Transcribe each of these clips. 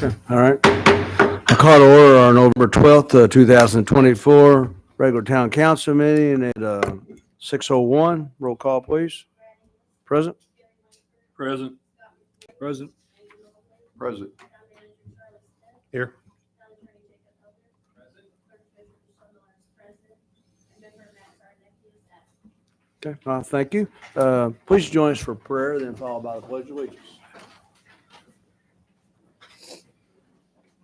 Okay, all right. I call to order on November 12th, 2024, regular town council meeting at 6:01. Roll call, please. Present? Present. Present. Present. Here. Okay, thank you. Please join us for prayer, then followed by the pledge of allegiance.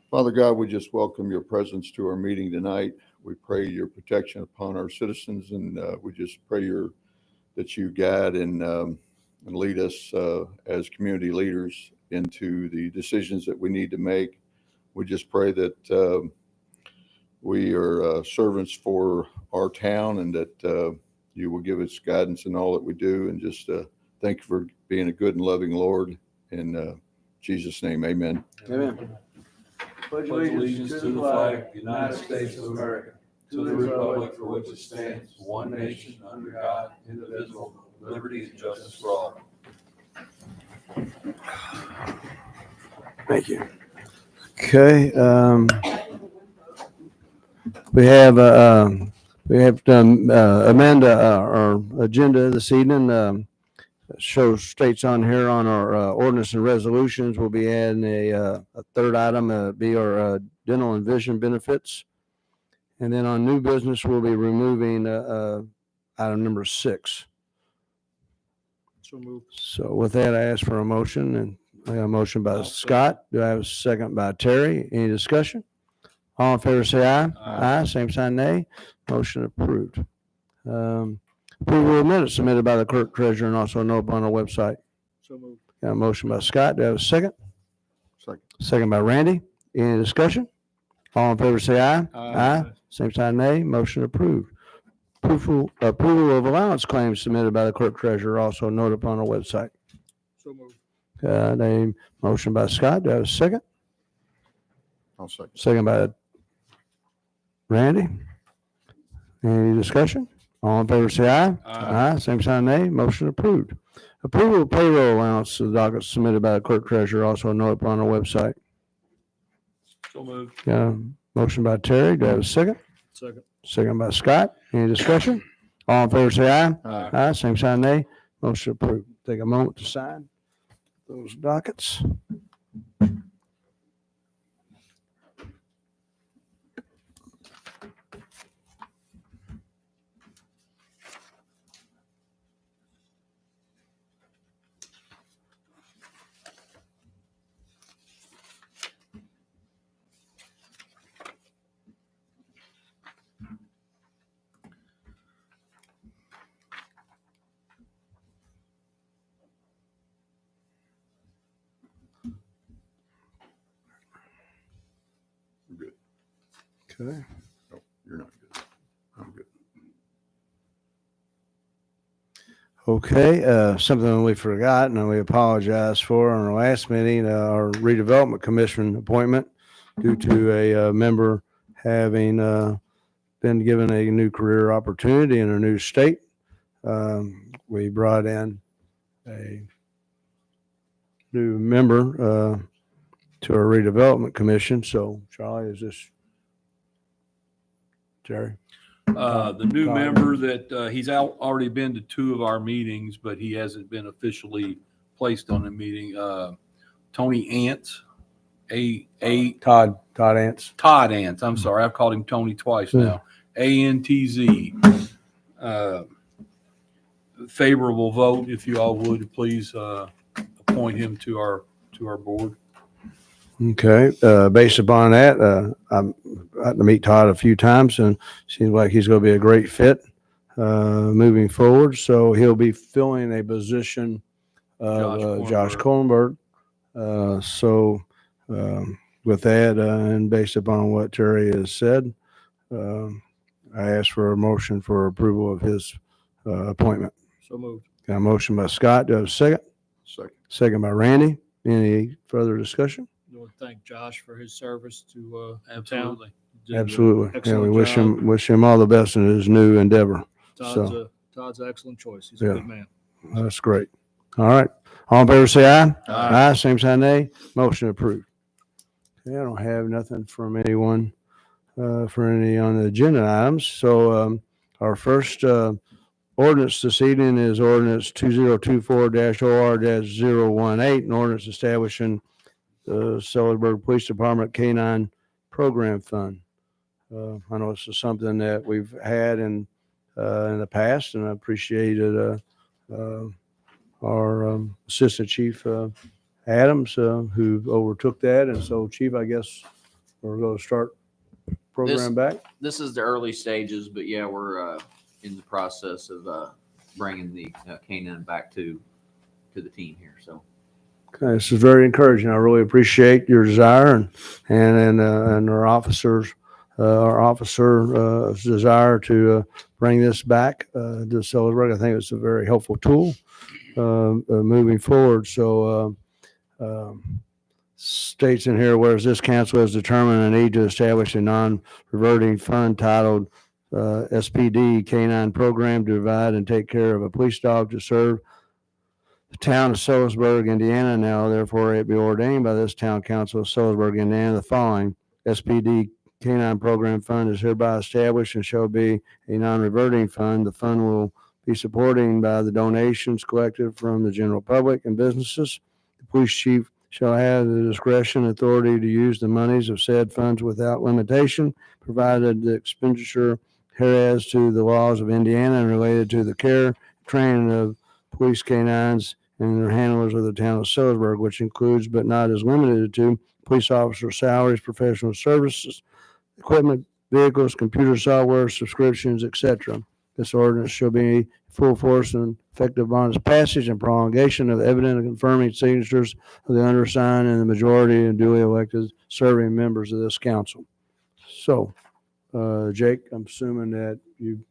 Father God, we just welcome your presence to our meeting tonight. We pray your protection upon our citizens, and we just pray that you guide and lead us as community leaders into the decisions that we need to make. We just pray that we are servants for our town, and that you will give us guidance in all that we do. And just thank you for being a good and loving Lord. In Jesus' name, amen. Amen. Pledge allegiance to the flag, United States of America, to the republic for which it stands, one nation, under God, indivisible, with liberty and justice for all. Thank you. Okay, we have to amend our agenda this evening. States on here on our ordinance and resolutions. We'll be adding a third item, be our dental and vision benefits. And then on new business, we'll be removing item number 6. So moved. So with that, I ask for a motion, and I got a motion by Scott. Do I have a second by Terry? Any discussion? All in favor, say aye. Aye. Same sign, nay. Motion approved. Approval of minutes submitted by the clerk treasurer and also noted on our website. So moved. Got a motion by Scott. Do I have a second? Second. Second by Randy. Any discussion? All in favor, say aye. Aye. Same sign, nay. Motion approved. Approval of allowance claims submitted by the clerk treasurer also noted upon our website. So moved. Got a motion by Scott. Do I have a second? I'll second. Second by Randy. Any discussion? All in favor, say aye. Aye. Same sign, nay. Motion approved. Approval of payroll allowance to the docket submitted by the clerk treasurer also noted upon our website. So moved. Got a motion by Terry. Do I have a second? Second. Second by Scott. Any discussion? All in favor, say aye. Aye. Same sign, nay. Motion approved. Take a moment to sign those dockets. You're good. Okay. No, you're not good. I'm good. Okay, something we forgot and we apologize for on our last meeting, our redevelopment commission appointment due to a member having been given a new career opportunity in a new state. We brought in a new member to our redevelopment commission. So Charlie, is this Jerry? The new Todd. member that he's already been to 2 of our meetings, but he hasn't been officially placed on the meeting. Tony Ants, Todd Ants. Todd Ants. I'm sorry, I've called him Tony twice now. ANTZ. Favorable vote, if you all would please appoint him to our board. Okay, based upon that, I've gotten to meet Todd a few times and seems like he's going to be a great fit moving forward. So he'll be filling a position of Josh Kohlenberg. With that, and based upon what Terry has said, I ask for a motion for approval of his appointment. So moved. Got a motion by Scott. Do I have a second? Second. Second by Randy. Any further discussion? I want to thank Josh for his service to Absolutely. town. Absolutely. Yeah, Excellent we job. wish him all the best in his new endeavor. Todd's an excellent choice. He's a Yeah. good man. That's great. All right. All in favor, say aye. Aye. Same sign, nay. Motion approved. Okay, I don't have nothing from anyone for any on the agenda items. So our first ordinance this evening is ordinance 2024-OR-018, an ordinance establishing the Sellersburg Police Department K-9 Program Fund. I know this is something that we've had in the past, and I appreciated our Assistant Chief Adams, who overtook that. And so, Chief, I guess we're going to start program back. This is the early stages, but yeah, we're in the process of bringing the K-9 back to the team here. So Okay, this is very encouraging. I really appreciate your desire and our officers, desire to bring this back to Sellersburg. I think it's a very helpful tool moving forward. So states in here, whereas this council has determined a need to establish a non-reverting fund titled SPD K-9 program to provide and take care of a police dog to serve the town of Sellersburg, Indiana. Now, therefore, it be ordained by this town council of Sellersburg, Indiana, the following: SPD K-9 program fund is hereby established and shall be a non-reverting fund. The fund will be supported by the donations collected from the general public and businesses. The police chief shall have the discretion and authority to use the monies of said funds without limitation, provided the expenditure adheres to the laws of Indiana and related to the care, training of police canines and their handlers of the town of Sellersburg, which includes but not is limited to police officer salaries, professional services, equipment, vehicles, computer software, subscriptions, etc. This ordinance shall be full force and effective upon its passage and prolongation of evident and confirming signatures of the undersigned and the majority and duly elected serving members of this council. So, Jake, I'm assuming that you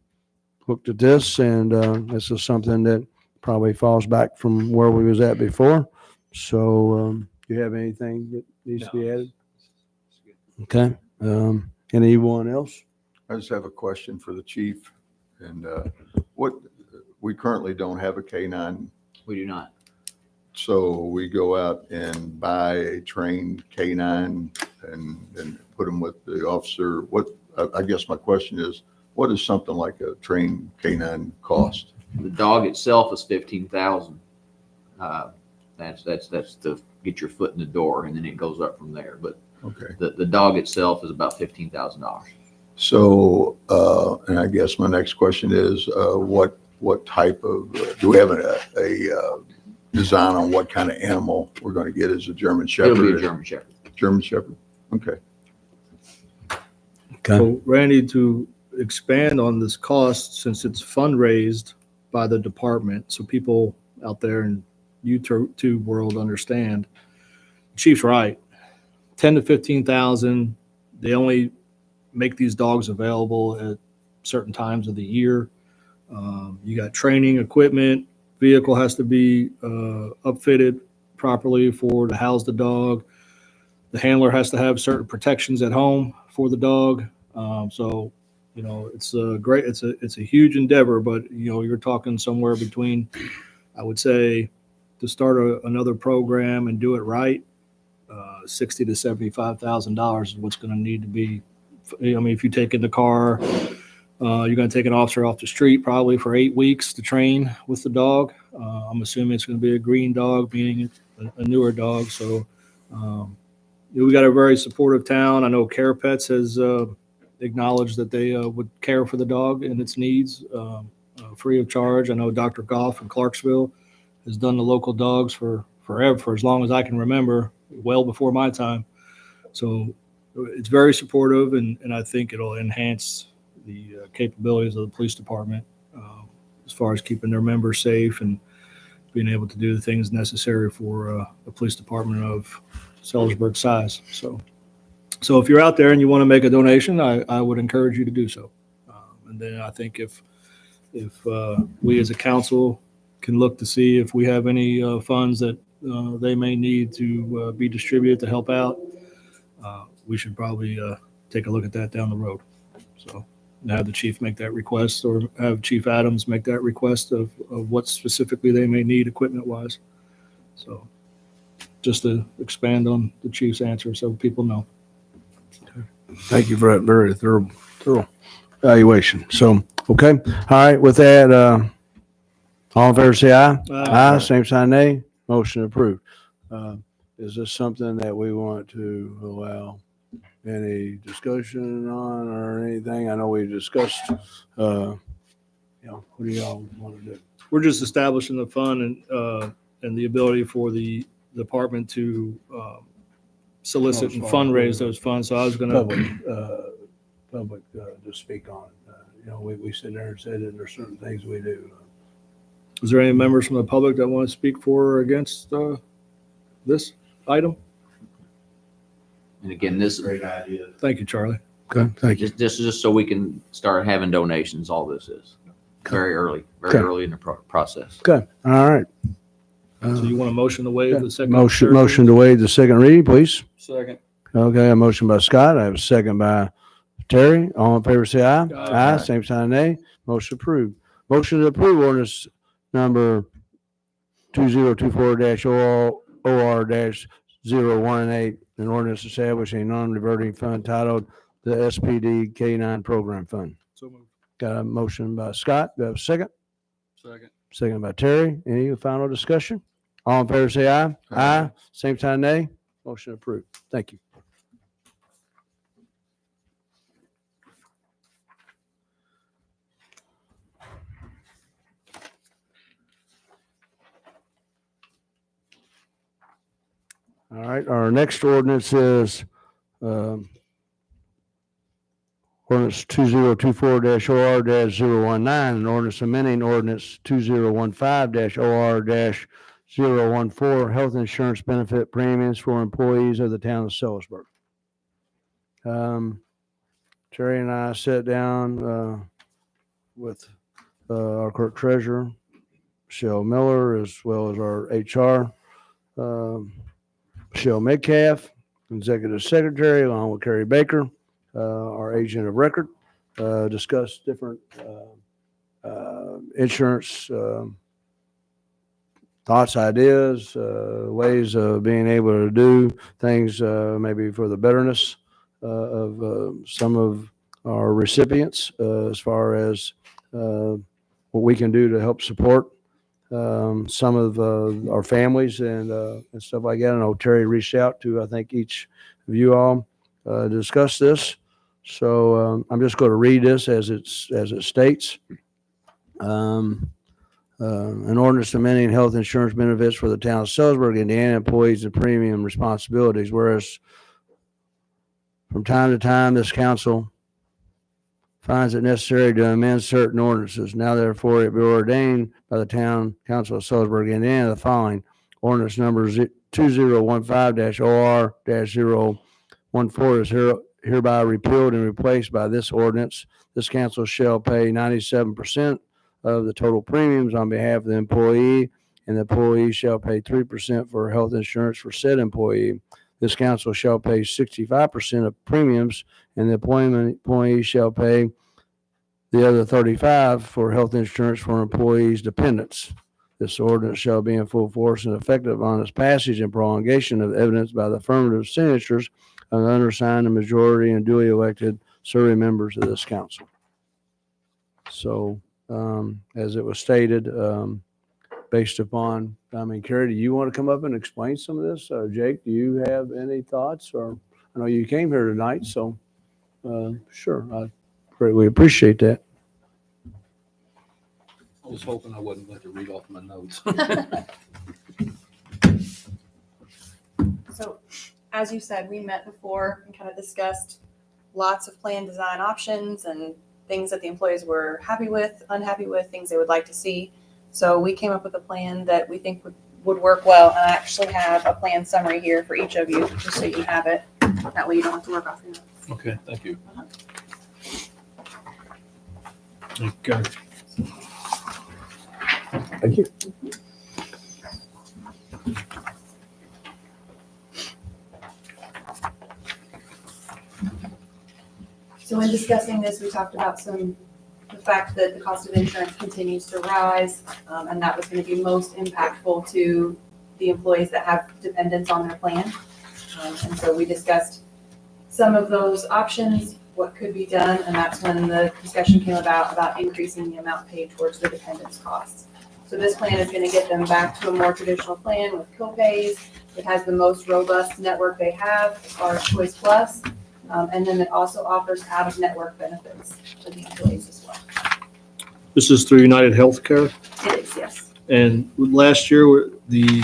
looked at this, and this is something that probably falls back from where we was at before. So, do you have anything that needs to be added? Okay. Anyone else? I just have a question for the chief. And we currently don't have a K-9, we do not. so we go out and buy a trained K-9 and put them with the officer. I guess my question is, what does something like a trained K-9 cost? The dog itself is $15,000. That's to get your foot in the door, and then it goes up from there. But Okay. the dog itself is about $15,000. So, and I guess my next question is, what type of, do we have a design on what kind of animal we're going to get as a German Shepherd? It'll be a German Shepherd. German Shepherd. Okay. Okay. So Randy, to expand on this cost, since it's fundraised by the department, so people out there in YouTube world understand, Chief's right. 10 to 15,000. They only make these dogs available at certain times of the year. You got training equipment. Vehicle has to be upfitted properly to house the dog. The handler has to have certain protections at home for the dog. So, it's a great, it's a huge endeavor, but you're talking somewhere between, I would say, to start another program and do it right, $60,000 to $75,000 is what's going to need to be. I mean, if you take in the car, you're going to take an officer off the street probably for 8 weeks to train with the dog. I'm assuming it's going to be a green dog, meaning a newer dog. So we got a very supportive town. I know Care Pets has acknowledged that they would care for the dog and its needs free of charge. I know Dr. Goff in Clarksville has done the local dogs for forever, for as long as I can remember, well before my time. So it's very supportive, and I think it'll enhance the capabilities of the police department as far as keeping their members safe and being able to do the things necessary for a police department of Sellersburg size. So if you're out there and you want to make a donation, I would encourage you to do so. And then I think if we as a council can look to see if we have any funds that they may need to be distributed to help out, we should probably take a look at that down the road. So have the chief make that request, or have Chief Adams make that request of what specifically they may need equipment wise. So just to expand on the chief's answer so people know. Thank you for that very thorough evaluation. So, okay. All right. With that, all in favor, say aye. Aye. Same sign, nay. Motion approved. Is this something that we want to allow any discussion on or anything? I know we discussed, what do y'all want to do? We're just establishing the fund and the ability for the department to solicit and fundraise those funds. So I was going Public to speak on. We sit there and said that there's certain things we do. Is there any members from the public that want to speak for or against this item? And again, this, Great idea. Thank you, Charlie. Okay, thank you. this is just so we can start having donations. All this is very early in the process. Okay, all right. So you want a motion to waive the second? Motion to waive the second reading, please. Second. Okay, a motion by Scott. I have a second by Terry. All in favor, say aye. Aye. Same sign, nay. Motion approved. Motion to approve ordinance number 2024-OR-018, an ordinance establishing a non-reverting fund titled the SPD K-9 Program Fund. So moved. Got a motion by Scott. Do I have a second? Second. Second by Terry. Any final discussion? All in favor, say aye. Aye. Same sign, nay. Motion approved. Thank you. All right, our next ordinance is ordinance 2024-OR-019, an ordinance amending ordinance 2015-OR-014, health insurance benefit premiums for employees of the town of Sellersburg. Terry and I sat down with our clerk treasurer, Michelle Miller, as well as our HR, Michelle Metcalf, executive secretary, along with Carrie Baker, our agent of record, discuss different insurance thoughts, ideas, ways of being able to do things maybe for the betterness of some of our recipients as far as what we can do to help support some of our families and stuff like that. I know Terry reached out to, I think, each of you all to discuss this. So I'm just going to read this as it states. An ordinance amending health insurance benefits for the town of Sellersburg, Indiana employees and premium responsibilities. Whereas from time to time, this council finds it necessary to amend certain ordinances. Now, therefore, it be ordained by the town council of Sellersburg, Indiana, the following: ordinance number 2015-OR-014 is hereby repealed and replaced by this ordinance. This council shall pay 97% of the total premiums on behalf of the employee, and the employee shall pay 3% for health insurance for said employee. This council shall pay 65% of premiums, and the employee shall pay the other 35% for health insurance for employees' dependents. This ordinance shall be in full force and effective on its passage and prolongation of evidence by the affirmative signatures of the undersigned, the majority, and duly elected serving members of this council. So, as it was stated, based upon, Carrie, do you want to come up and explain some of this? Jake, do you have any thoughts? Or I know you came here tonight, so sure, I greatly appreciate that. I was hoping I wasn't going to read off my notes. So, as you said, we met before and kind of discussed lots of plan design options and things that the employees were happy with, unhappy with, things they would like to see. So we came up with a plan that we think would work well. And I actually have a plan summary here for each of you, just so you have it. That way you don't have to work off your notes. Okay, thank you. Okay. Thank you. So in discussing this, we talked about the fact that the cost of insurance continues to rise, and that was going to be most impactful to the employees that have dependents on their plan. And so we discussed some of those options, what could be done, and that's when the discussion came about increasing the amount paid towards the dependents' costs. So this plan is gonna get them back to a more traditional plan with co-pays. It has the most robust network they have as far as Choice Plus. And then it also offers out-of-network benefits for the employees as well. This is through United Healthcare. It is, yes. And last year, the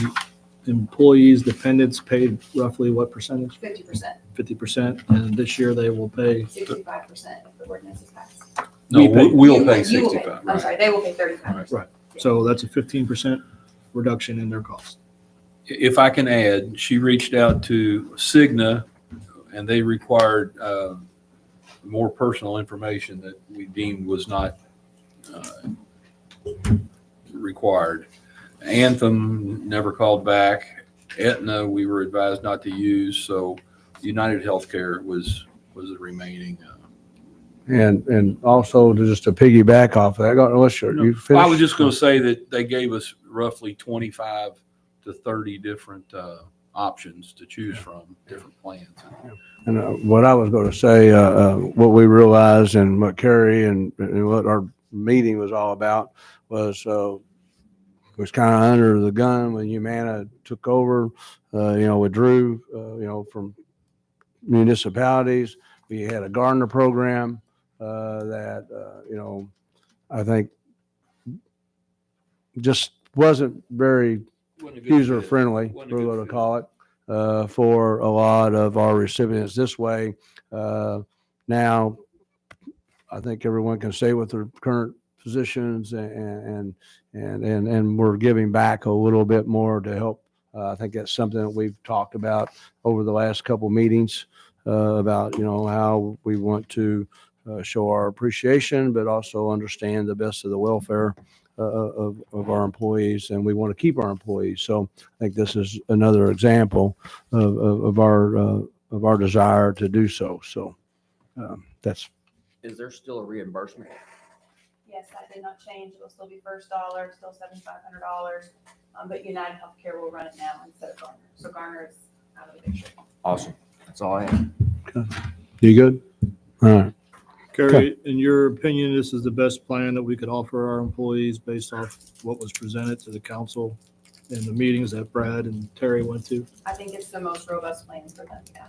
employees' dependents paid roughly what percentage? 50%, 50%. And this year they will pay 65% if the ordinance is passed. No, We pay- we'll pay You will 65. I'm sorry, they will pay 35%. Right. So that's a 15% reduction in their cost. If I can add, she reached out to Cigna and they required more personal information that we deemed was not required. Anthem never called back. Aetna, we were advised not to use. So United Healthcare was the remaining. And also just to piggyback off of that, what's your, you Well, I was finished? just going to say that they gave us roughly 25 to 30 different options to choose from, different plans. And what I was going to say, what we realized and what Kerry and what our meeting was all about was kind of under the gun when Humana took over, withdrew, from municipalities. We had a Gardner program that, I think just wasn't very user friendly, we're going to call it, for a lot of our recipients this way. Now, I think everyone can stay with their current positions and we're giving back a little bit more to help. I think that's something that we've talked about over the last couple meetings about, how we want to show our appreciation, but also understand the best of the welfare of our employees, and we want to keep our employees. So I think this is another example of our desire to do so. So that's. Is there still a reimbursement? Yes, that did not change. It'll still be first dollar, still $7,500. But United Healthcare will run it now instead of Garner. So Garner is out of the picture. Awesome. That's all I have. You good? All right. Kerry, in your opinion, this is the best plan that we could offer our employees based off what was presented to the council in the meetings that Brad and Terry went to, I think it's the most robust plan for them, yeah.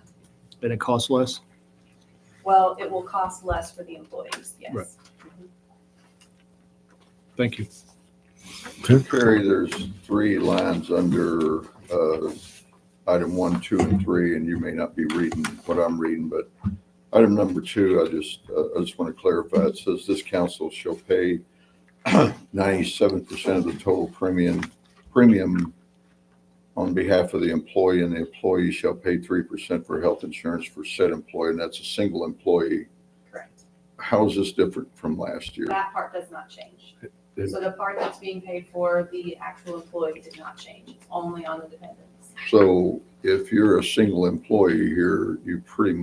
and it costs less? Well, it will cost less for the employees, yes. Right. Thank you. Perry, there's 3 lines under item 1, 2, and 3, and you may not be reading what I'm reading, but item number 2, I just want to clarify. It says this council shall pay 97% of the total premium on behalf of the employee, and the employee shall pay 3% for health insurance for said employee, and that's a single employee. Correct. How is this different from last year? That part does not change. So the part that's being paid for the actual employee did not change. It's only on the dependents. So if you're a single employee here, it's pretty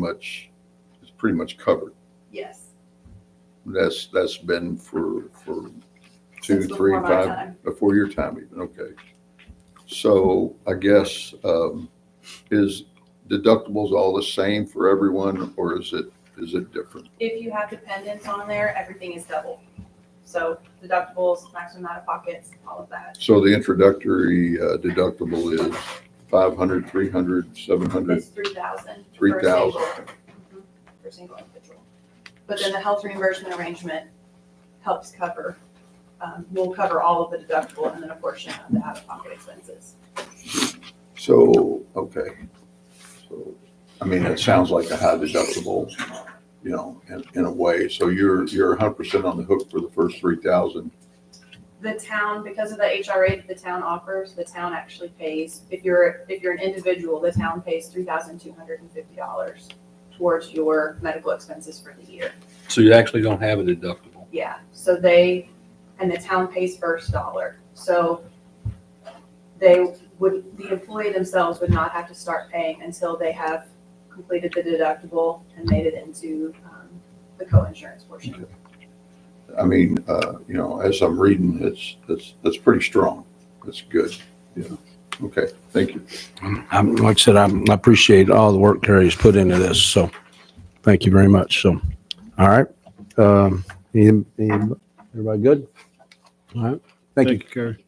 much covered. Yes. That's been for 2, Since 3, before my 5, time. before your time even, okay. So I guess, is deductibles all the same for everyone, or is it different? If you have dependents on there, everything is double. So deductibles, maximum out of pockets, all of that. So the introductory deductible is 500, 300, 700? It's 3,000. 3,000. For a single individual. But then the health reimbursement arrangement helps cover, will cover all of the deductible and then a portion of the out-of-pocket expenses. So, okay. So, I mean, it sounds like a high deductible, in a way. So you're 100% on the hook for the first 3,000. The town, because of the HRA that the town offers, the town actually pays, if you're an individual, the town pays $3,250 towards your medical expenses for the year. So you actually don't have a deductible. Yeah, so and the town pays first dollar. So the employee themselves would not have to start paying until they have completed the deductible and made it into the co-insurance portion. I mean, as I'm reading, that's pretty strong. That's good. Yeah. Okay, thank you. Like I said, I appreciate all the work Terry's put into this, so thank you very much. So, all right. Everybody good? All right. Thank you. Kerry.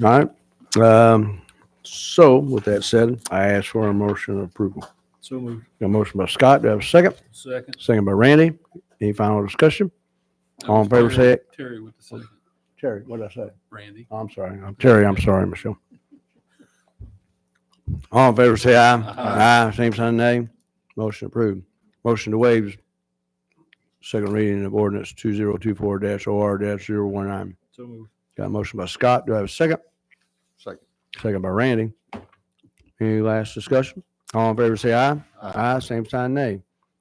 All right. So with that said, I ask for a motion of approval. So moved. Got a motion by Scott. Do I have a second? Second. Second by Randy. Any final discussion? All in favor, say it. Terry with the second. Terry, what did I say? Randy. Oh, I'm sorry. Terry, I'm sorry, Michelle. All in favor, say aye. Aye. Aye. Same sign, nay. Motion approved. Motion to waive second reading of ordinance 2024-OR-019. So moved. Got a motion by Scott. Do I have a second? Second. Second by Randy. Any last discussion? All in favor, say aye. Aye. Same sign, nay.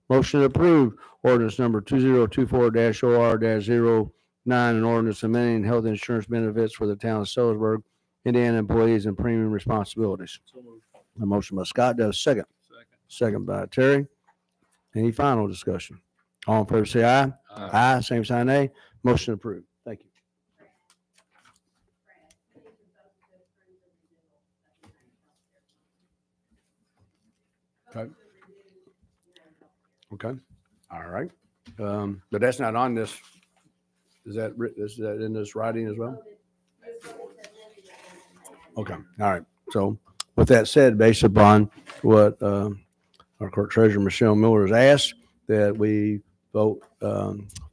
Motion to approve ordinance number 2024-OR-09, an ordinance amending health insurance benefits for the town of Sellersburg, Indiana employees and premium responsibilities. So moved. A motion by Scott. Does second. Second. Second by Terry. Any final discussion? All in favor, say aye. Aye. Same sign, nay. Motion approved. Thank you. Okay. Okay. All right. But that's not on this. Is that in this writing as well? Okay. All right. So with that said, based upon what our clerk treasurer, Michelle Miller, has asked, that we vote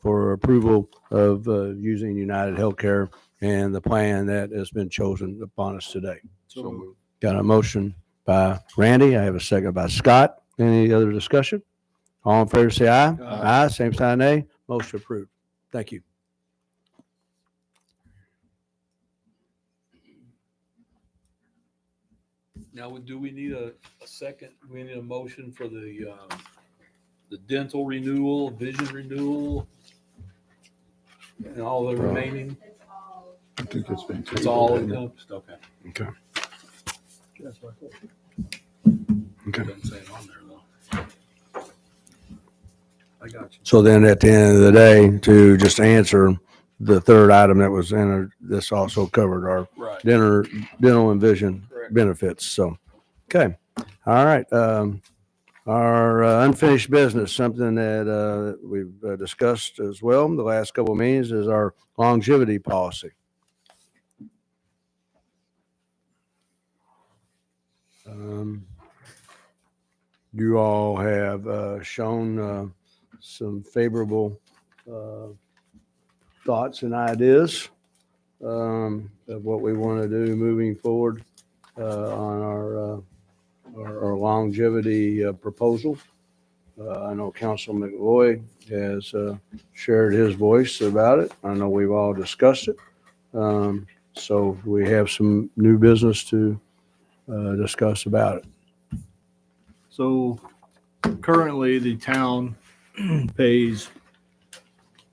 for approval of using United Healthcare and the plan that has been chosen upon us today. So moved. Got a motion by Randy. I have a second by Scott. Any other discussion? All in favor, say aye. Aye. Same sign, nay. Motion approved. Thank you. Now, do we need a second? We need a motion for the dental renewal, vision renewal, and all the remaining? I think it's been. It's all encompassed, okay. Okay. That's what I thought. Okay. Doesn't say it on there, though. I got you. So then at the end of the day, to just answer the third item that was entered, this also covered our Right. dental and vision Correct. benefits. So, okay. All right. Our unfinished business, something that we've discussed as well the last couple of meetings, is our longevity policy. You all have shown some favorable thoughts and ideas of what we want to do moving forward on our longevity proposal. I know Councilman McLoy has shared his voice about it. I know we've all discussed it. So we have some new business to discuss about it. So currently, the town pays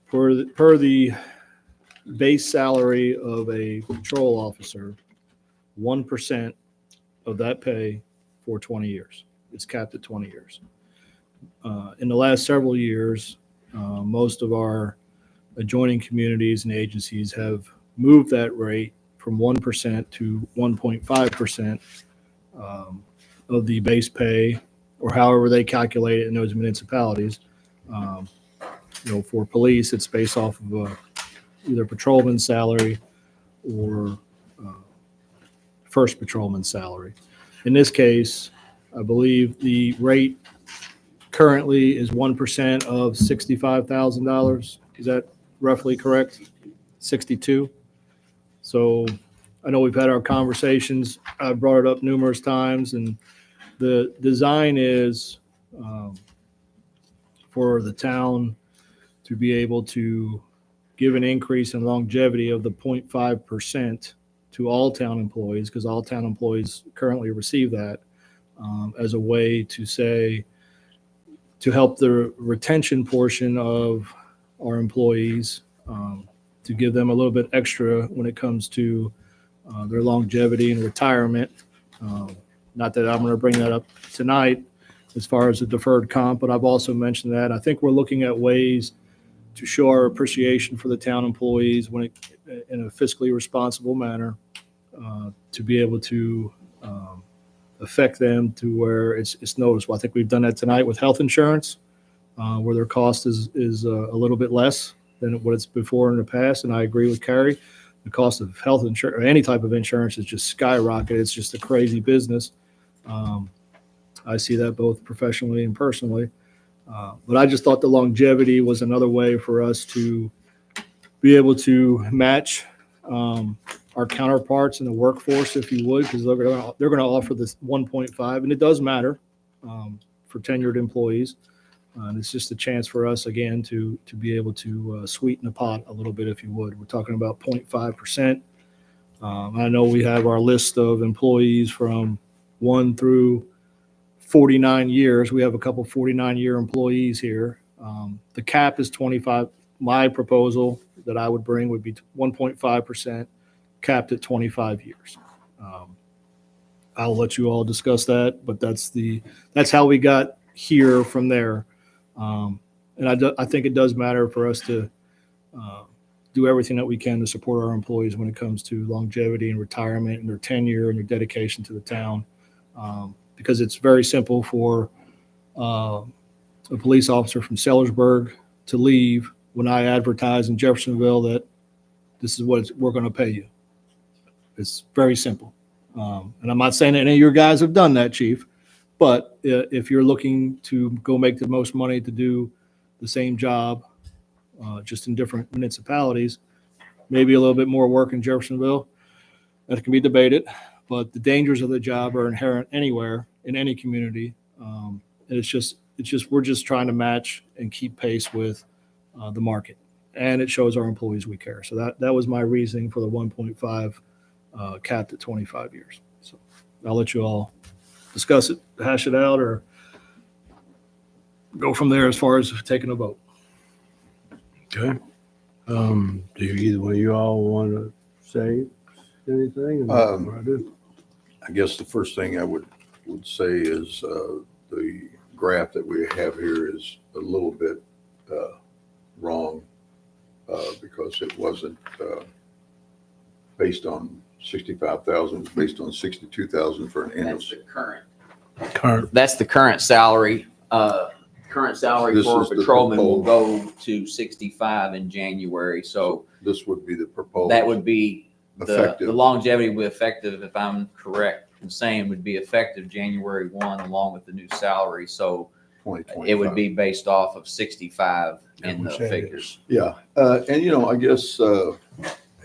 per the base salary of a patrol officer, 1% of that pay for 20 years. It's capped at 20 years. In the last several years, most of our adjoining communities and agencies have moved that rate from 1% to 1.5% of the base pay, or however they calculate it in those municipalities. For police, it's based off of either patrolman's salary or first patrolman's salary. In this case, I believe the rate currently is 1% of $65,000. Is that roughly correct? 62. So I know we've had our conversations. I brought it up numerous times, and the design is for the town to be able to give an increase in longevity of the 0.5% to all town employees, because all town employees currently receive that, as a way to say, to help the retention portion of our employees, to give them a little bit extra when it comes to their longevity and retirement. Not that I'm going to bring that up tonight as far as the deferred comp, but I've also mentioned that. I think we're looking at ways to show our appreciation for the town employees in a fiscally responsible manner, to be able to affect them to where it's noticeable. I think we've done that tonight with health insurance, where their cost is a little bit less than what it's before in the past. And I agree with Carrie. The cost of health insurance or any type of insurance is just skyrocketed. It's just a crazy business. I see that both professionally and personally. But I just thought the longevity was another way for us to be able to match our counterparts in the workforce, if you would, because they're going to offer this 1.5, and it does matter for tenured employees. And it's just a chance for us, again, to be able to sweeten the pot a little bit, if you would. We're talking about 0.5%. I know we have our list of employees from 1 through 49 years. We have a couple 49-year employees here. The cap is 25. My proposal that I would bring would be 1.5%, capped at 25 years. I'll let you all discuss that, but that's how we got here from there. And I think it does matter for us to do everything that we can to support our employees when it comes to longevity and retirement and their tenure and their dedication to the town. Because it's very simple for a police officer from Sellersburg to leave when I advertise in Jeffersonville that this is what we're going to pay you. It's very simple. And I'm not saying that any of your guys have done that, Chief, but if you're looking to go make the most money to do the same job, just in different municipalities, maybe a little bit more work in Jeffersonville, that can be debated. But the dangers of the job are inherent anywhere in any community. And it's just we're just trying to match and keep pace with the market. And it shows our employees we care. So that was my reasoning for the 1.5 capped at 25 years. So I'll let you all discuss it, hash it out, or go from there as far as taking a vote. Okay. Do either one of you all want to say anything? Um, I do. I guess the first thing I would say is the graph that we have here is a little bit wrong because it wasn't based on 65,000, it's based on 62,000 for an annual. That's the current. Current. That's the current salary. Current salary This for a is the patrolman will proposed. go to 65 in January. So This would be the proposal. that would be the Effective. longevity will be effective, if I'm correct in saying, would be effective January 1 along with the new salary. So 2025. it would be based off of 65 in the we said it. figures. Yeah, and I guess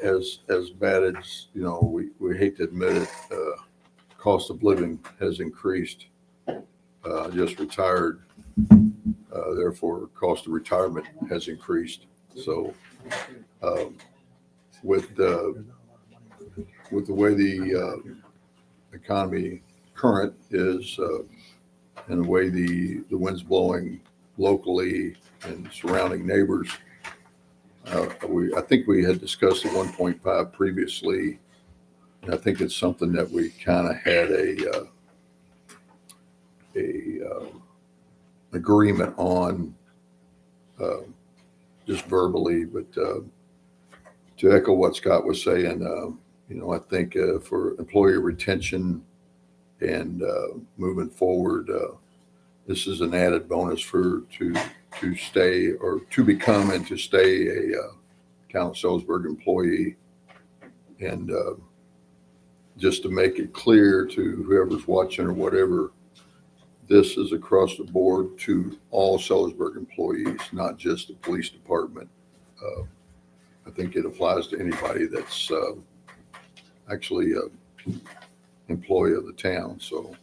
as bad as we hate to admit it, cost of living has increased. Just retired, therefore cost of retirement has increased. So with the way the economy current is, and the way the wind's blowing locally and surrounding neighbors, I think we had discussed the 1.5 previously, and I think it's something that we kind of had a agreement on, just verbally. But to echo what Scott was saying, I think for employee retention and moving forward, this is an added bonus to stay or to become and to stay a Town of Sellersburg employee. And just to make it clear to whoever's watching or whatever, this is across the board to all Sellersburg employees, not just the police department. I think it applies to anybody that's actually an employee of the town. So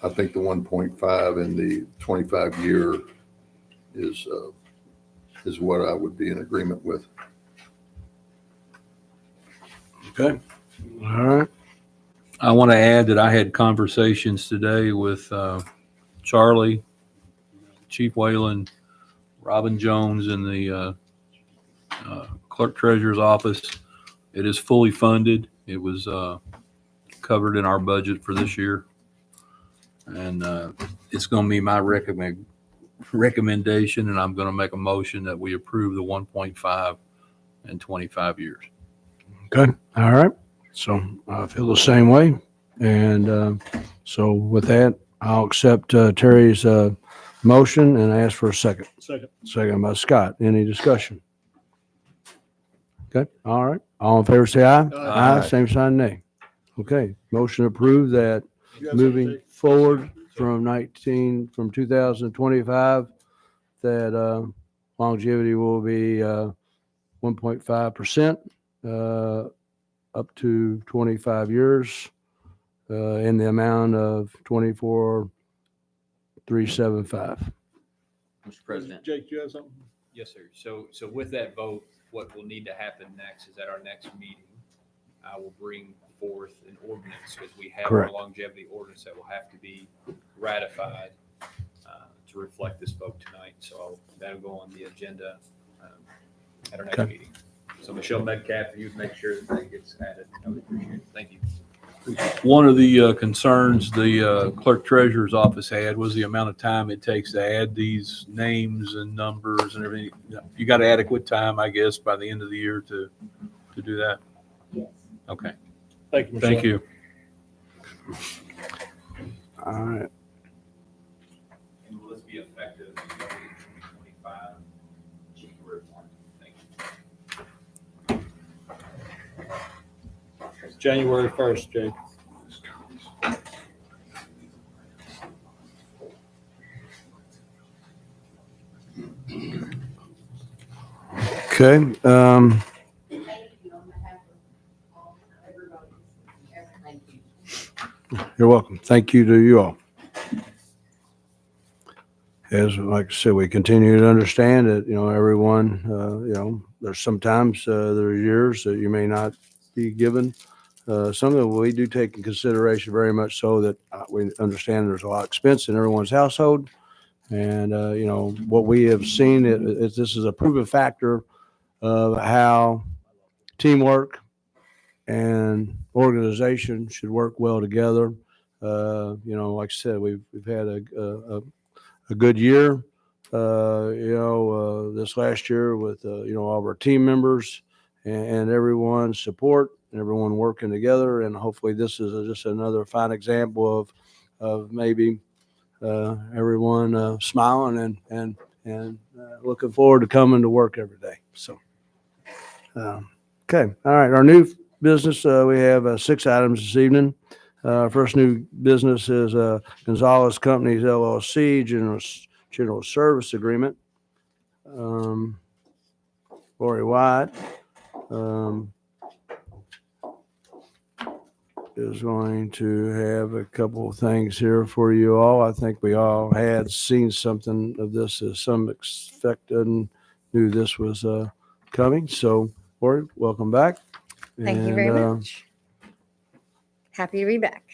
I think the 1.5 and the 25-year is what I would be in agreement with. Okay. All right. I want to add that I had conversations today with Charlie, Chief Whalen, Robin Jones in the clerk treasurer's office. It is fully funded. It was covered in our budget for this year. And it's going to be my recommendation, and I'm going to make a motion that we approve the 1.5 and 25 years. Okay, all right. So I feel the same way. And so with that, I'll accept Terry's motion and ask for a second. Second by Scott. Any discussion? Okay, all right. All in favor, say aye. Aye. Same sign, nay. Okay, motion approved that moving forward from 2025, that longevity will be 1.5% up to 25 years in the amount of 24,375. Mr. President. Jake, you have something? Yes, sir. So with that vote, what will need to happen next is at our next meeting, I will bring forth an ordinance because we have Correct. a longevity ordinance that will have to be ratified to reflect this vote tonight. So that'll go on the agenda at our next Okay. meeting. So Michelle Metcalf, if you'd make sure that gets added, I would appreciate it. Thank you. One of the concerns the clerk treasurer's office had was the amount of time it takes to add these names and numbers and everything. You got adequate time, I guess, by the end of the year to do that? Yes. Okay, Thank you, Michelle. thank you. All right. And will this be effective in 2025? January 1? Thank you. January 1st, Jake. Okay. Thank you on behalf of all, everybody. Thank you. You're welcome. Thank you to you all. As like I said, we continue to understand that, everyone, there's sometimes there are years that you may not be given. Something we do take in consideration very much so that we understand there's a lot of expense in everyone's household. And, what we have seen is this is a proven factor of how teamwork and organization should work well together. Like I said, we've had a good year, this last year with, all of our team members and everyone's support and everyone working together. And hopefully this is just another fine example of maybe everyone smiling and looking forward to coming to work every day. So, okay. All right. Our new business, we have 6 items this evening. First new business is Gonzalez Companies LLC General Service Agreement. Lori White is going to have a couple of things here for you all. I think we all had seen something of this as some expected and knew this was coming. So, Lori, welcome back. Thank you very much. Happy to be back.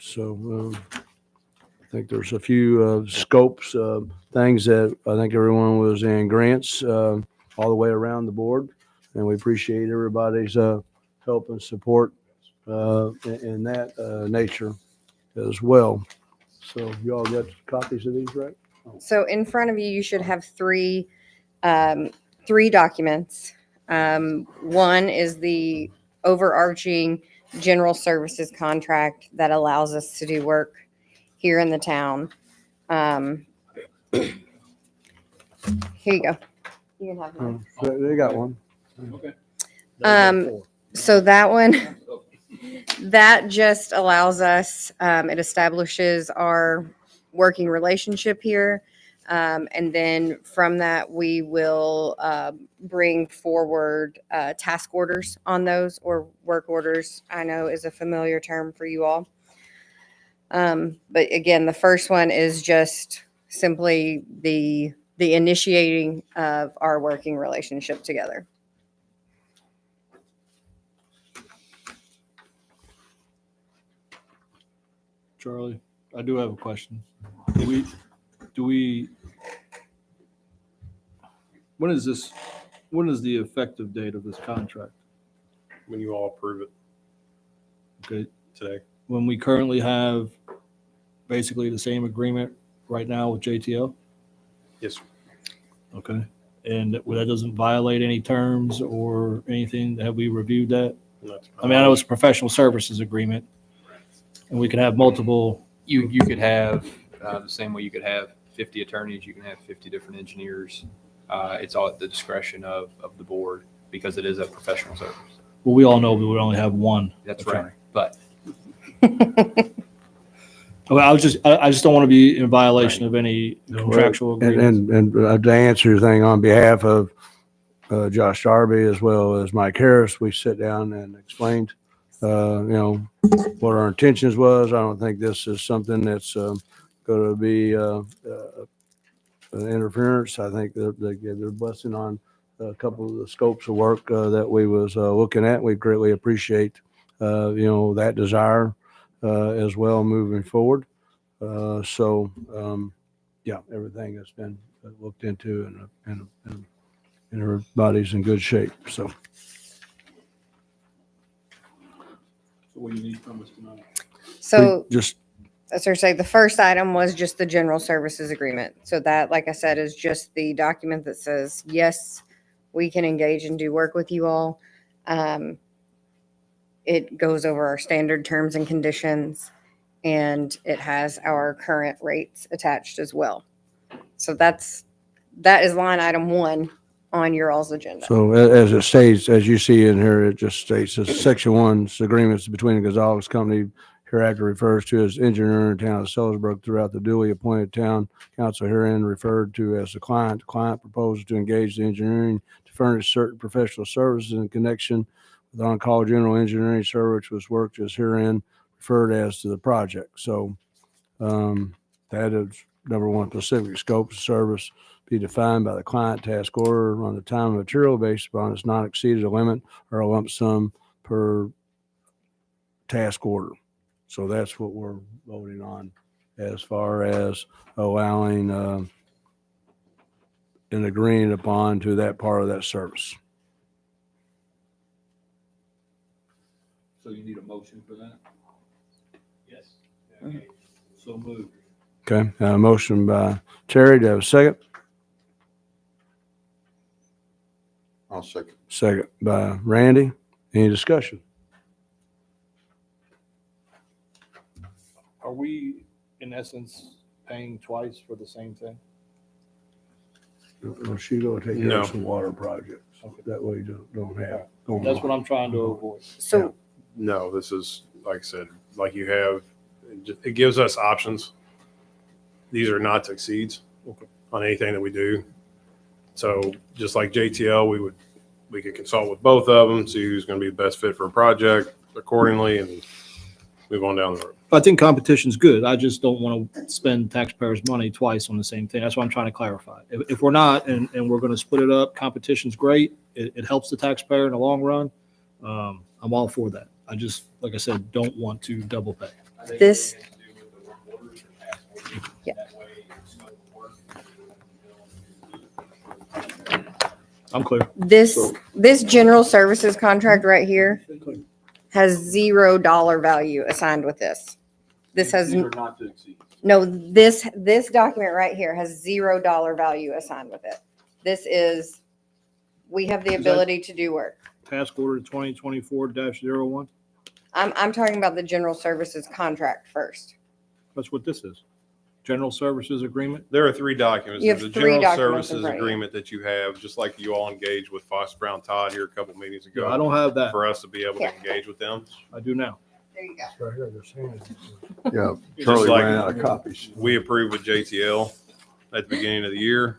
So I think there's a few scopes, things that I think everyone was in grants all the way around the board. And we appreciate everybody's help and support in that nature as well. So you all got copies of these, right? So in front of you, you should have three documents. One is the overarching general services contract that allows us to do work here in the town. Here you go. You can have one. They got one. So that one, that just allows us, it establishes our working relationship here. And then from that, we will bring forward task orders on those, or work orders, I know is a familiar term for you all. But again, the first one is just simply the initiating of our working relationship together. Charlie, I do have a question. Do we, when is the effective date of this contract? When you all approve it Okay, today. when we currently have basically the same agreement right now with JTL? Yes, sir. Okay. and that doesn't violate any terms or anything? Have we reviewed that? That's- I mean, I know it's a professional services agreement, and we can have multiple. You could have, the same way you could have 50 attorneys, you can have 50 different engineers. It's all at the discretion of the board because it is a professional service. Well, we all know we would only have one. That's attorney. right. But Well, I just don't want to be in violation of any contractual agreements. And to answer your thing on behalf of Josh Darby as well as Mike Harris, we sit down and explained, what our intentions was. I don't think this is something that's going to be an interference. I think they're blessing on a couple of the scopes of work that we was looking at. We greatly appreciate, that desire as well moving forward. Everything has been looked into and everybody's in good shape. So What do you need from us tonight? So, just as I say, the first item was just the general services agreement. So that, like I said, is just the document that says, yes, we can engage and do work with you all. It goes over our standard terms and conditions, and it has our current rates attached as well. So that is line item 1 on your all's agenda. So as it states, as you see in here, it just states that Section 1's agreements between the Gonzalez Company hereafter refers to as engineer in the town of Salisbury throughout the duly appointed town council herein referred to as the client. The client proposes to engage the engineering to furnish certain professional services in connection with on-call general engineering service was worked as herein referred as to the project. So that is number 1, specific scope of service be defined by the client task order on the time and material based upon its not exceeded a limit or a lump sum per task order. So that's what we're voting on as far as allowing and agreeing upon to that part of that service. So you need a motion for that? yes. So moved. Okay, motion by Terry, do I have a second? I'll second. Second by Randy. Any discussion? Are we, in essence, paying twice for the same thing? Well, she's gonna take care No. of some water projects. That way you don't have. That's what I'm trying to avoid. So No, this is, like I said, like you have, it gives us options. These are not to exceeds on anything that we do. So just like JTL, we could consult with both of them, see who's going to be the best fit for a project accordingly and move on down the road. I think competition's good. I just don't want to spend taxpayers' money twice on the same thing. That's what I'm trying to clarify. If we're not, and we're going to split it up, competition's great. It helps the taxpayer in the long run. I'm all for that. I just, like I said, don't want to double pay. this, Yeah. I'm clear. this general services contract right here has $0 value assigned with this. This has These are not to exceed. no, this document right here has $0 value assigned with it. This is, we have the Is that- ability to do work. Task order 2024-01. I'm talking about the general services contract first. That's what this is. General services agreement. There are 3 documents. You have There's a 3 general documents in services front of you. agreement that you have, just like you all engaged with Foss Brown Todd here a couple meetings ago. I don't have that. For us to be able Yeah. to engage with them. I do now. There you go. Yeah, Just Charlie like- ran out of copies. We approved with JTL at the beginning of the year.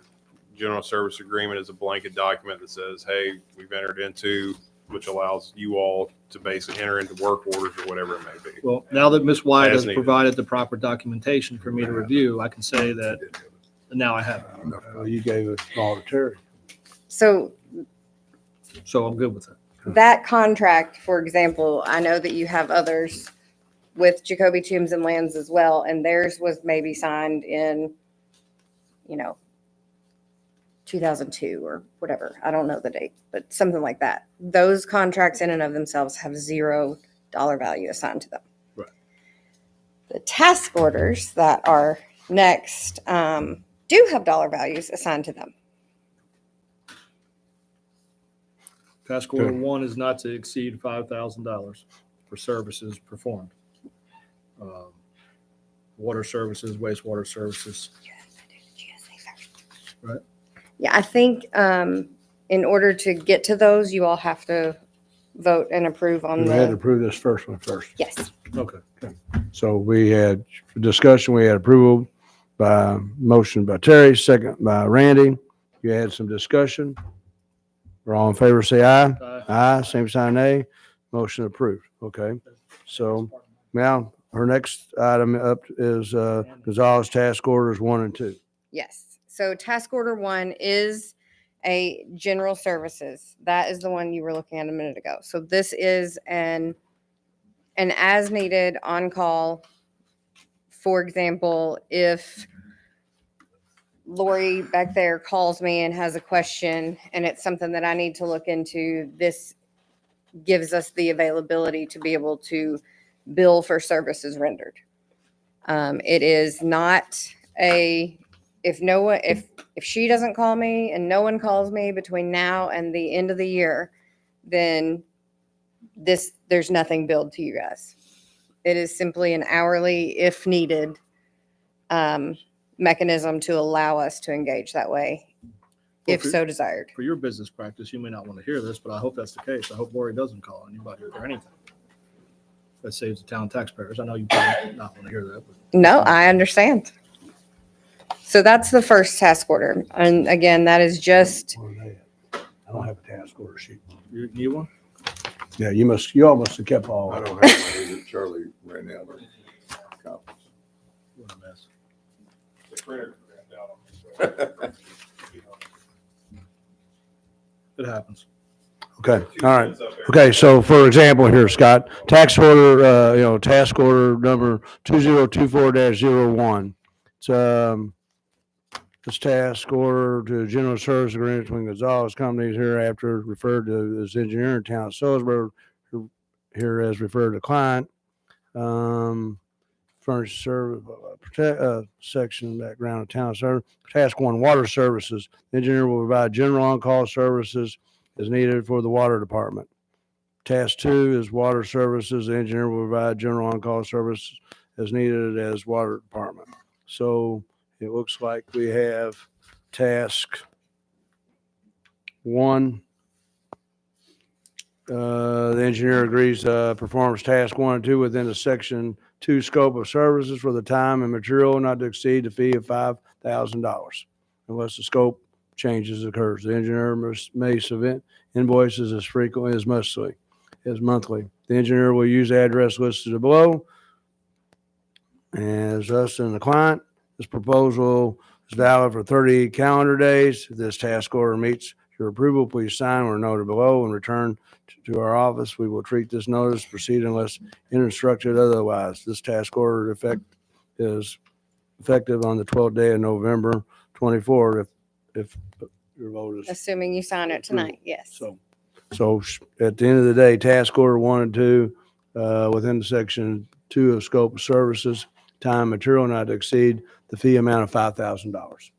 General service agreement is a blanket document that says, hey, we've entered into, which allows you all to basically enter into work orders or whatever it may be. Well, now that Ms. White As has needed. provided the proper documentation for me to review, I can say that now I have it. You gave us all to Terry. So So I'm good with that. that contract, for example, I know that you have others with Jacoby Tombs and Lands as well, and theirs was maybe signed in, 2002 or whatever. I don't know the date, but something like that. Those contracts in and of themselves have $0 value assigned to them. Right. The task orders that are next do have dollar values assigned to them. Task order Okay. 1 is not to exceed $5,000 for services performed. Water services, wastewater services. Right. Yeah, I think in order to get to those, you all have to vote and approve on We had to the, approve this first one first. yes. Okay. So we had discussion, we had approval by motion by Terry, second by Randy. You had some discussion. We're all in favor, say aye. Aye, same sign, nay. Motion approved. Okay. So now our next item up is Gonzalez task orders 1 and 2. Yes. So task order 1 is a general services. That is the one you were looking at a minute ago. So this is an as needed on call. For example, if Lori back there calls me and has a question and it's something that I need to look into, this gives us the availability to be able to bill for services rendered. It is not if she doesn't call me and no one calls me between now and the end of the year, then there's nothing billed to you guys. It is simply an hourly, if needed, mechanism to allow us to engage that way, if Okay. so desired. For your business practice, you may not want to hear this, but I hope that's the case. I hope Lori doesn't call anybody for anything. That saves the town taxpayers. I know you probably not want to hear that, but No, I understand. So that's the first task order. And again, that is just, I don't have a task order sheet. you need one? Yeah, you all must have kept all. I don't have one either. Charlie ran out of copies. What a mess. The printer ran down. It happens. Okay, all right. Okay, so for example here, Scott, tax order, task order number 2024-01. This task order to general service agreement between Gonzalez companies hereafter referred to as engineering town of Salisbury, here as referred to client. Furnished service, section background of town service. Task 1, water services. The engineer will provide general on-call services as needed for the water department. Task 2 is water services. The engineer will provide general on-call services as needed as water department. So it looks like we have task 1. The engineer agrees performs task 1 and 2 within the section 2 scope of services for the time and material not to exceed the fee of $5,000 unless the scope changes occurs. The engineer may submit invoices as frequently as monthly. The engineer will use the address listed below as us and the client. This proposal is valid for 30 calendar days. If this task order meets your approval, please sign where noted below and return to our office. We will treat this notice, proceed unless instructed otherwise. This task order is effective on the 12th day of November 24, if your vote is. assuming you sign it tonight, yes. So at the end of the day, task order 1 and 2, within section 2 of scope of services, time, material not to exceed the fee amount of $5,000.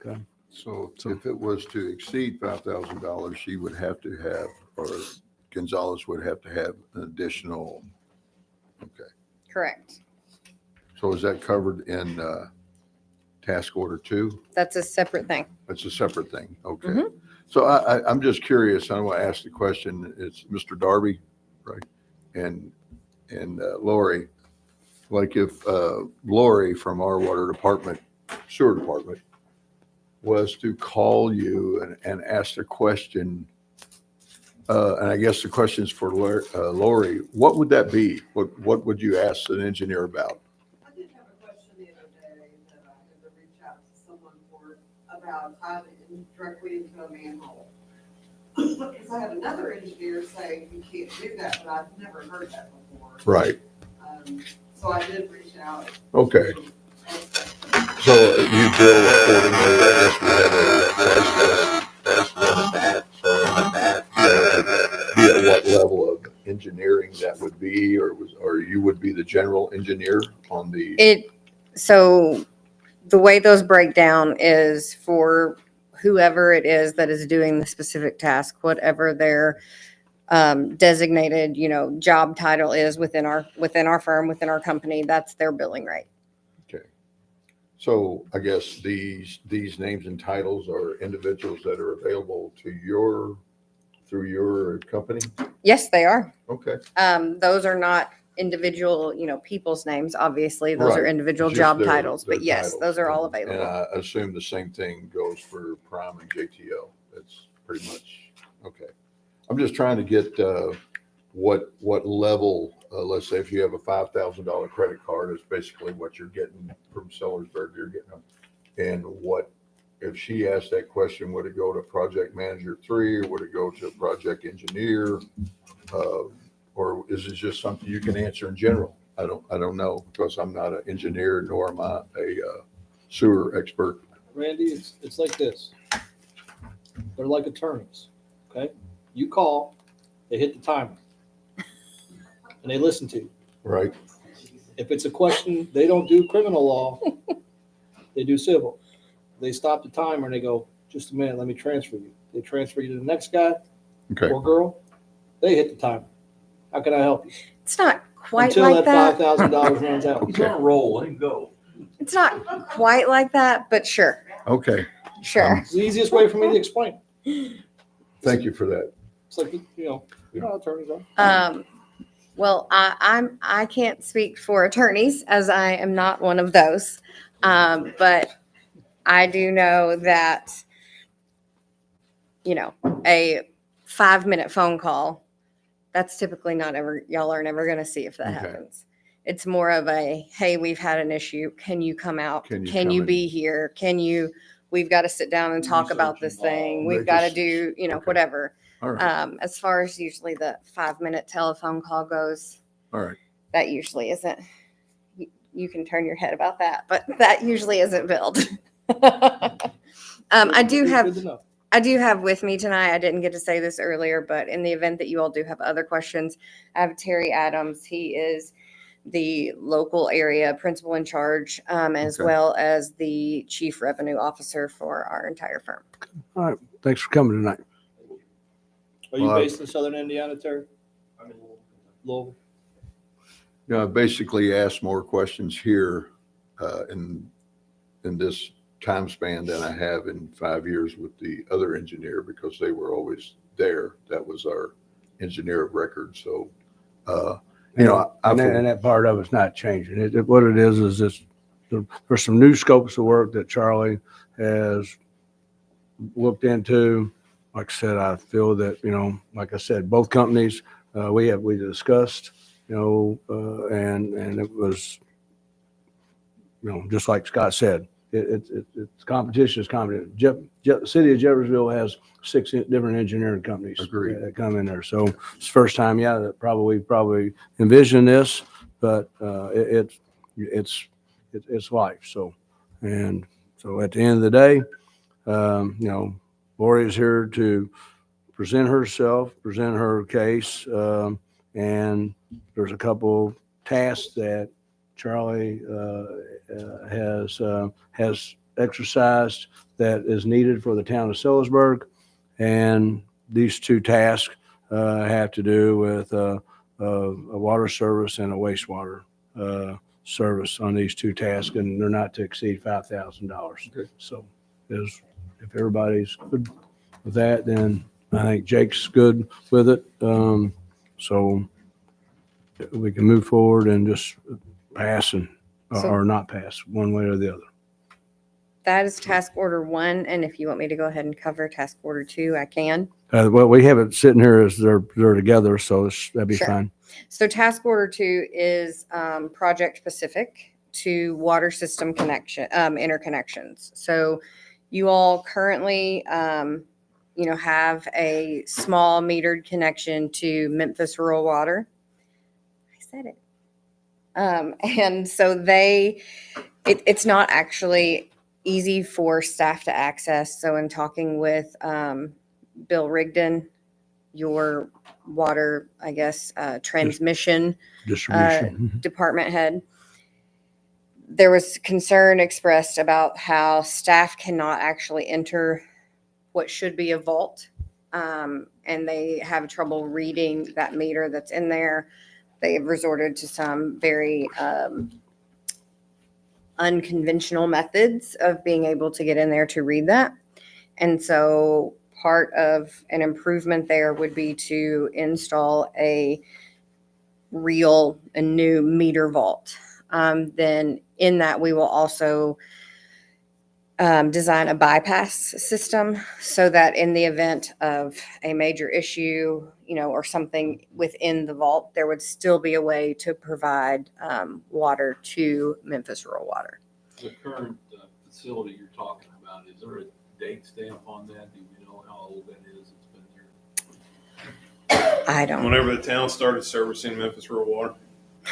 Okay. So if it was to exceed $5,000, she would have to have, or Gonzalez would have to have an additional, okay. Correct. So is that covered in task order 2? That's a separate thing. That's a separate thing, okay. Mhm. So I'm just curious, I want to ask the question, it's Mr. Darby, right? And Lori, like if Lori from our water department, sewer department, was to call you and ask a question, and I guess the question's for Lori, what would that be? What would you ask an engineer about? I did have a question the other day that I had to reach out to someone for about diving directly into a manhole. Because I have another engineer say you can't do that, but I've never heard that before. Right, So I did reach out. okay. So you bill accordingly, I guess we have a what level of engineering that would be, or you would be the general engineer on the, So the way those break down is for whoever it is that is doing the specific task, whatever their designated, job title is within our firm, within our company, that's their billing rate. Okay. So I guess these names and titles are individuals that are available to through your company? Yes, they are. Okay. Those are not individual, people's names, obviously. Those are Right. individual Just job their titles, but yes, titles. those are all And available. I assume the same thing goes for Prime and JTL. That's pretty much, okay. I'm just trying to get what level, let's say if you have a $5,000 credit card, it's basically what you're getting from Sellersburg, you're getting them. And what, if she asked that question, would it go to project manager 3 or would it go to a project engineer? Or is it just something you can answer in general? I don't know, because I'm not an engineer nor am I a sewer expert. Randy, it's like this. They're like attorneys, okay? You call, they hit the timer, and they listen to you. Right. If it's a question, they don't do criminal law, they do civil. They stop the timer and they go, just a minute, let me transfer you. They transfer you to the next guy Okay. or girl, they hit the timer. How can I help you? It's not quite Until like that that. $5,000 runs out. He's on a roll. Let him go. It's not quite like that, but sure. Okay. Sure. It's the easiest way for me to explain it. Thank you for that. It's like, how attorneys are. Well, I can't speak for attorneys as I am not one of those. But I do know that, a 5-minute phone call, that's typically y'all are never going to see if that Okay. happens. It's more of a, hey, we've had an issue. Can you come out? Can you Can come you in? be here? We've got to sit down and talk about this thing. They We've got to just- do, okay. whatever. All right. As far as usually the 5-minute telephone call goes, All right. that usually isn't, you can turn your head about that, but that usually isn't billed. I do Good to know. have with me tonight, I didn't get to say this earlier, but in the event that you all do have other questions, I have Terry Adams. He is the local area principal in charge, as Okay. well as the chief revenue officer for our entire firm. All right. Thanks for coming tonight. Are you Well, based in Southern Indiana, Terry? I'm in Louisville. I basically asked more questions here in this time span than I have in 5 years with the other engineer because they were always there. That was our engineer of record. So, I And that part of it's not changing. What it is this, there's some new scopes of work that Charlie has looked into. Like I said, I feel that, like I said, both companies, we discussed, and it was, just like Scott said, it's competition is competition. The city of Jeffersonville has 6 different engineering companies Agreed. that come in there. So it's the first time, that probably envisioned this, but it's life. So, and so at the end of the day, Lori is here to present herself, present her case, and there's a couple tasks that Charlie has exercised that is needed for the town of Sellersburg, and these 2 tasks have to do with a water service and a wastewater service on these 2 tasks, and they're not to exceed $5,000. Okay. So, if everybody's good with that, then I think Jake's good with it. So we can move forward and just pass or not pass one way or the other. That is task order 1. And if you want me to go ahead and cover task order 2, I can. Well, we have it sitting here as they're together, so that'd be Sure. fine. So task order 2 is project specific to water system interconnections. So you all currently, have a small metered connection to Memphis Rural Water. I said it. And so it's not actually easy for staff to access. So in talking with Bill Rigdon, your water, transmission Distribution. department head, there was concern expressed about how staff cannot actually enter what should be a vault. And they have trouble reading that meter that's in there. They have resorted to some very unconventional methods of being able to get in there to read that. And so part of an improvement there would be to install a new meter vault. Then in that, we will also design a bypass system so that in the event of a major issue, or something within the vault, there would still be a way to provide water to Memphis Rural Water. The current facility you're talking about, is there a date stamp on that? Do you know how old that is? It's been there. I don't. Whenever the town started servicing Memphis Rural Water,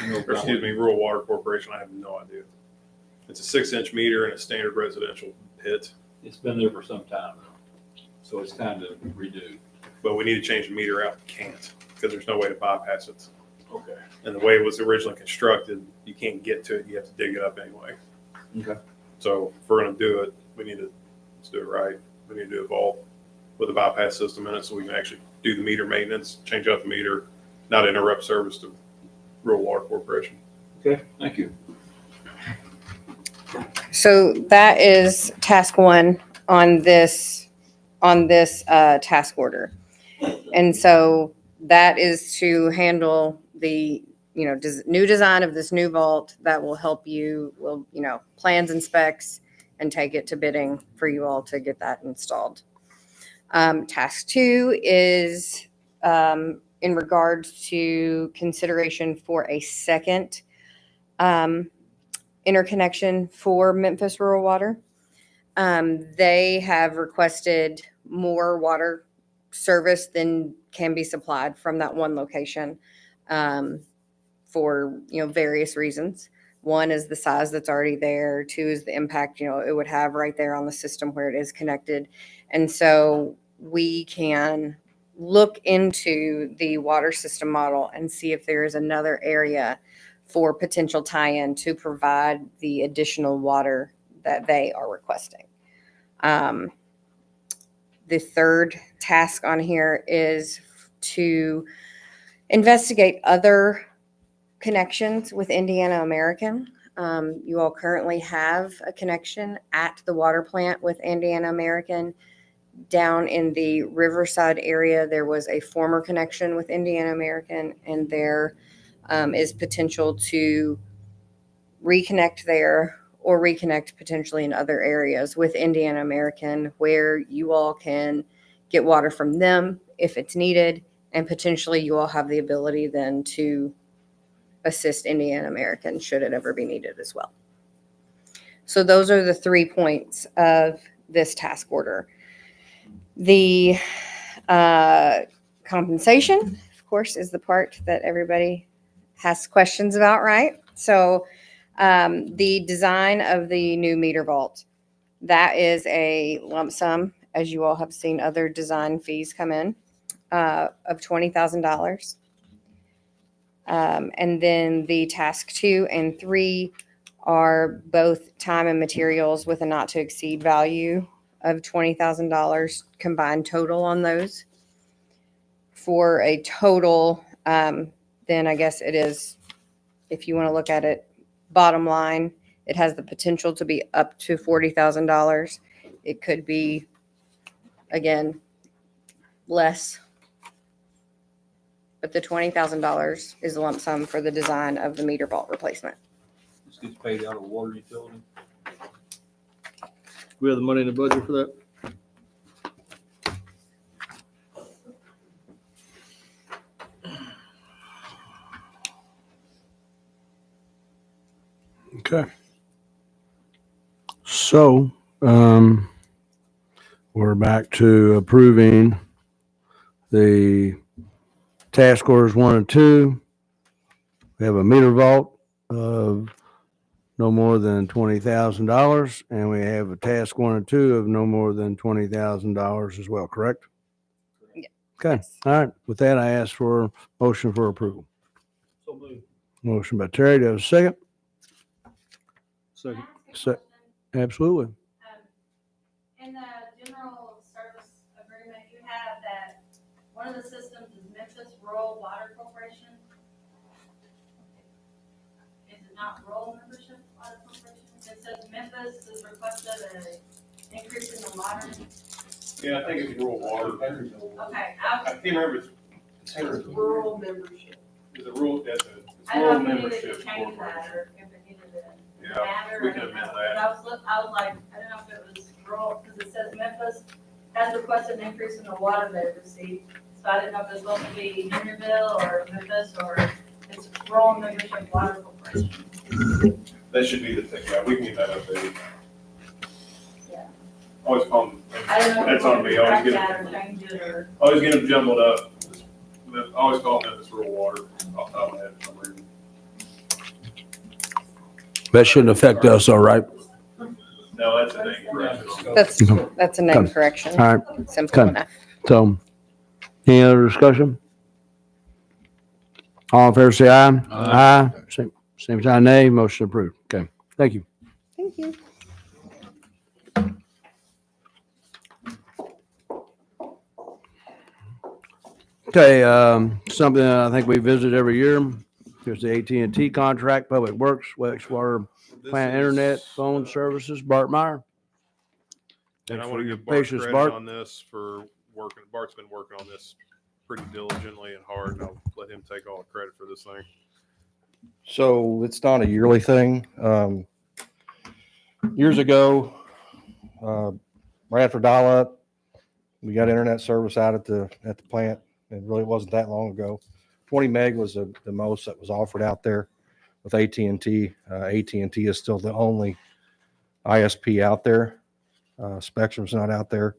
Rural Water Corporation, I have no idea. It's a 6-inch meter in a standard residential pit, It's been there for some time, so it's time to redo. but we need to change the meter out. We can't, because there's no way to bypass it. Okay. And the way it was originally constructed, you can't get to it. You have to dig it up anyway. Okay. So if we're gonna do it, let's do it right. We need to do a vault with a bypass system in it so we can actually do the meter maintenance, change out the meter, not interrupt service to Rural Water Corporation. Okay, thank you. So that is task one on this task order. And so that is to handle the, new design of this new vault that will help you, plans and specs, and take it to bidding for you all to get that installed. Task two is in regards to consideration for a second interconnection for Memphis Rural Water. They have requested more water service than can be supplied from that one location for various reasons. One is the size that's already there. Two is the impact it would have right there on the system where it is connected. And so we can look into the water system model and see if there is another area for potential tie-in to provide the additional water that they are requesting. The third task on here is to investigate other connections with Indiana American. You all currently have a connection at the water plant with Indiana American. Down in the Riverside area, there was a former connection with Indiana American, and there is potential to reconnect there or reconnect potentially in other areas with Indiana American where you all can get water from them if it's needed, and potentially you all have the ability then to assist Indiana American should it ever be needed as well. So those are the 3 points of this task order. The compensation, of course, is the part that everybody has questions about, right? So the design of the new meter vault, that is a lump sum, as you all have seen other design fees come in, of $20,000. And then the task 2 and 3 are both time and materials with a not to exceed value of $20,000 combined total on those. For a total, then I guess it is, if you want to look at it, bottom line, it has the potential to be up to $40,000. It could be, again, less. But the $20,000 is a lump sum for the design of the meter vault replacement. This gets paid out of water utility. We have the money in the budget for that? Okay. So, we're back to approving the task orders 1 and 2. We have a meter vault of no more than $20,000, and we have a task 1 and 2 of no more than $20,000 as well, correct? Yeah. Okay, all right. With that, I ask for a motion for approval. So moved. Motion by Terry, do I have a second? Second. Absolutely. In the general service one of the systems is Memphis Rural Water Corporation. Is it not Rural Membership Water Corporation? It says Memphis has requested an increase in the water. Yeah, I think it's rural water. Okay, I can't remember. It's Rural membership. a rural, that's a. I don't know if we needed to change that or if it needed to Yeah, matter. we can amend that. I was like, I don't know if it was rural, because it says Memphis has requested an increase in the water they receive. So I didn't know if it was supposed to be Henryville or Memphis or it's Rural Membership Water Corporation. That should be the thing, yeah, we can get that updated. Yeah. Always call them, I don't know if that's we on wanted me, to always correct get that them, or change it or. always get them jumbled up. Always call them Memphis rural water off the top of my head for some reason. That shouldn't affect us, all right? No, that's a name correction. That's a name correction. All right. Simple Okay. enough. So, any other discussion? All in favor, say aye. Aye. Same time, nay. Motion approved. Okay, thank you. Thank you. Okay, something that I think we visit every year. There's the AT&T contract, Public Works, wastewater plant, internet, phone services. Bart Meyer. And I Thanks want for to your give Bart patience, credit Bart. on this for working. Bart's been working on this pretty diligently and hard, and I'll let him take all the credit for this thing. So it's not a yearly thing. Years ago, right after dial-up, we got internet service out at the plant. It really wasn't that long ago. 20 meg was the most that was offered out there with AT&T. AT&T is still the only ISP out there. Spectrum's not out there.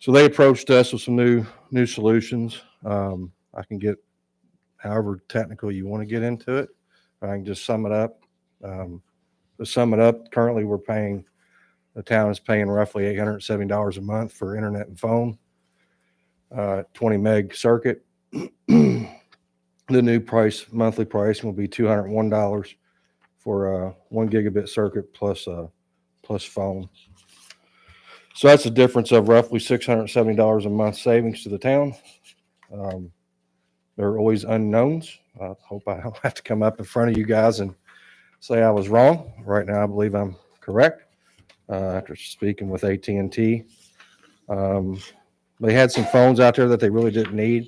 So they approached us with some new solutions. I can get however technical you want to get into it. I can just sum it up. To sum it up, currently the town is paying roughly $870 a month for internet and phone, 20 meg circuit. The new monthly price will be $201 for a 1 gigabit circuit plus phone. So that's a difference of roughly $670 a month savings to the town. There are always unknowns. I hope I don't have to come up in front of you guys and say I was wrong. Right now, I believe I'm correct. After speaking with AT&T, they had some phones out there that they really didn't need.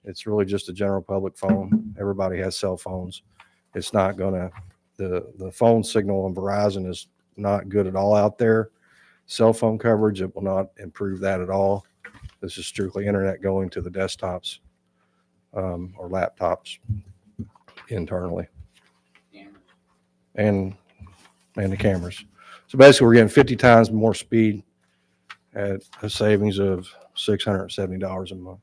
It's really just a general public phone. Everybody has cell phones. It's not gonna, the phone signal on Verizon is not good at all out there. Cell phone coverage, it will not improve that at all. This is strictly internet going to the desktops or laptops internally and the cameras. So basically, we're getting 50 times more speed at a savings of $670 a month.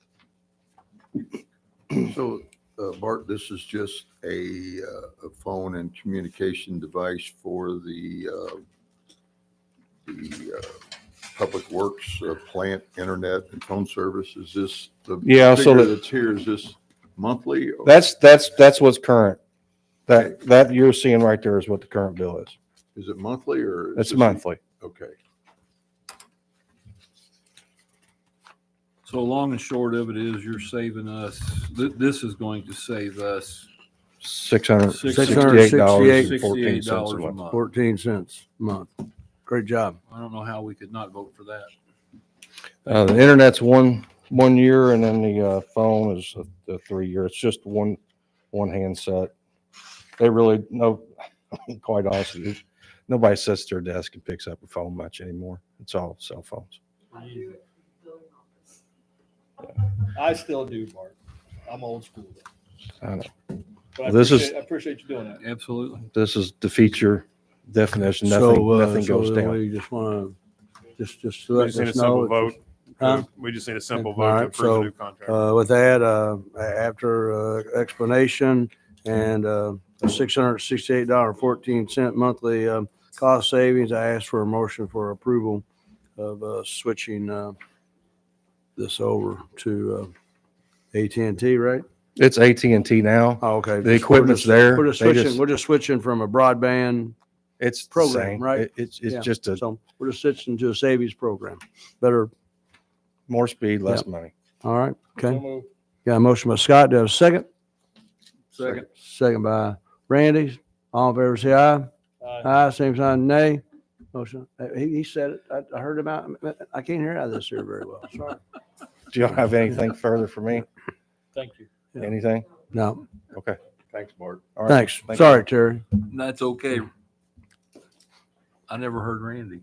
So, Bart, this is just a phone and communication device for the Public Works plant, internet, and phone service. Is this the Yeah, so figure that's here? Is this monthly? Or? That's what's current. That you're seeing right there is what the current bill is. Is it monthly or? is It's this- monthly. Okay. So long and short of it is you're saving us, this is going to save us $668.14 $68 a month. 14 cents a month. Great job. I don't know how we could not vote for that. The internet's one year, and then the phone is a 3 year. It's just one handset. They really quite honestly, nobody sits at their desk and picks up a phone much anymore. It's all cell phones. I still do, Bart. I'm old school. I know. But This is- I appreciate you doing that. Absolutely. This is the feature definition. Nothing goes so down. we just want to just We let just need a us know. simple vote. Huh? We just need a simple All vote to right, approve the so, new contract. With that, after explanation and a $668.14 monthly cost savings, I ask for a motion for approval of switching this over to AT&T, right? It's AT&T now. Oh, okay. The equipment's there. We're just They switching. We're just switching from a broadband. It's the Program, same. right? It's Yeah. just a So we're just switching to a savings program. Better. more speed, less money. All right, okay. Got a motion by Scott. Do I have a second? Second. Second by Randy. All in favor, say aye. Aye, same sign, nay. Motion, he said it. I heard him out. I can't hear out of this here very well. Sorry. Do you have anything further for me? Thank you. Yeah. Anything? No, Okay. Thanks, Mark. All right. thanks. Thank Sorry, Terry. That's okay. I never heard Randy.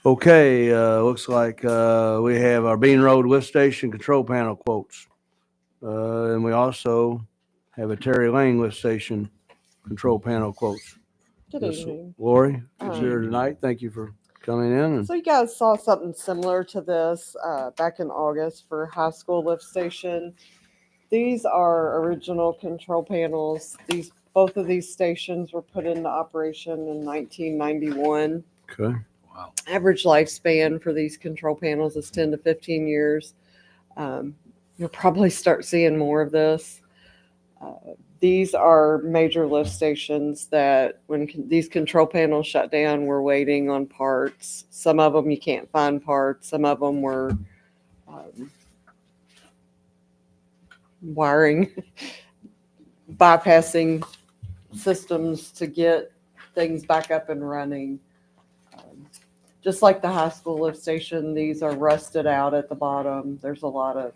Okay, looks like, we have our Bean Road lift station control panel quotes. And we also have a Terry Lane lift station control panel quotes. Good Yes, evening. Lori is here tonight. Thank you for coming in. And So you guys saw something similar to this back in August for high school lift station. These are original control panels. Both of these stations were put into operation in 1991. Okay. Wow. Average lifespan for these control panels is 10 to 15 years. You'll probably start seeing more of this. These are major lift stations that when these control panels shut down, we're waiting on parts. Some of them you can't find parts. Some of them were wiring, bypassing systems to get things back up and running. Just like the high school lift station, these are rusted out at the bottom. There's a lot of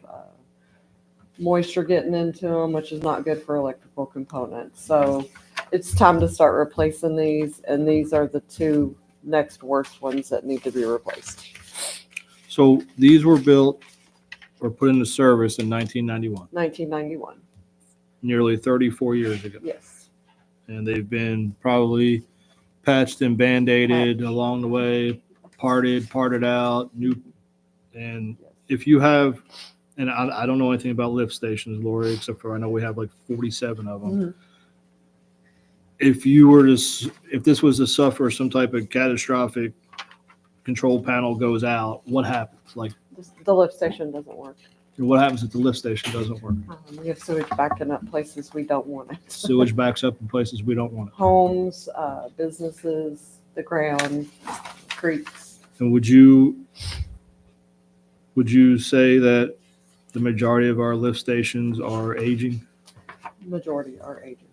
moisture getting into them, which is not good for electrical components. So it's time to start replacing these, and these are the two next worst ones that need to be replaced. So these were built or put into service in 1991, 1991, nearly 34 years ago. yes. And they've been probably patched and band-aided along the way, parted out, new. And if you have, and I don't know anything about lift stations, Lori, except for I know we have like 47 of them. Mm-hmm. If this was to suffer some type of catastrophic control panel goes out, what happens? Like, The lift station doesn't work. what happens if the lift station doesn't work? We have sewage backing up places we don't want it. Sewage backs up in places we don't want it. Homes, businesses, the ground, creeks. And would you say that the majority of our lift stations are aging? Majority are aging.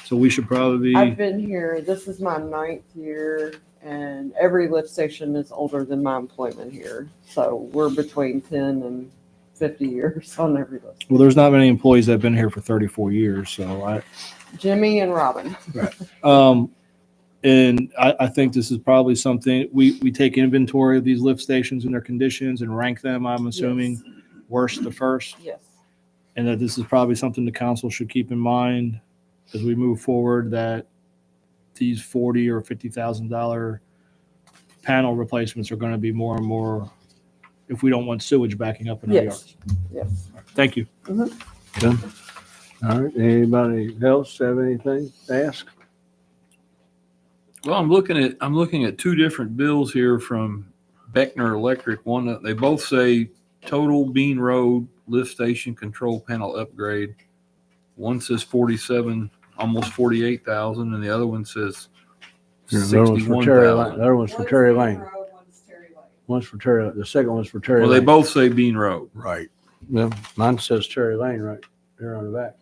So we should probably I've been here, this is my 9th year, and every lift station is older than my employment here. So we're between 10 and 50 years on every lift. well, there's not many employees that have been here for 34 years. So Jimmy and Robin. and I think this is probably something we take inventory of these lift stations and their conditions and rank them, I'm assuming, worst to first. Yes. And that this is probably something the council should keep in mind as we move forward, that these $40,000 or $50,000 panel replacements are going to be more and more if we don't want sewage backing up in our Yes. yards. Yes. Thank you. Okay. All right. Anybody else have anything to ask? Well, I'm looking at two different bills here from Beckner Electric. One, they both say total Bean Road lift station control panel upgrade. One says 47, almost 48,000, and the other one says Yeah, the other one's for Terry Lane. 61,000. The other one's for Terry Lane. One's Terry Lane. One's for Terry. The second one's for Terry Well, Lane. they both say Bean Road. Right. Yeah, mine says Terry Lane right there on the back.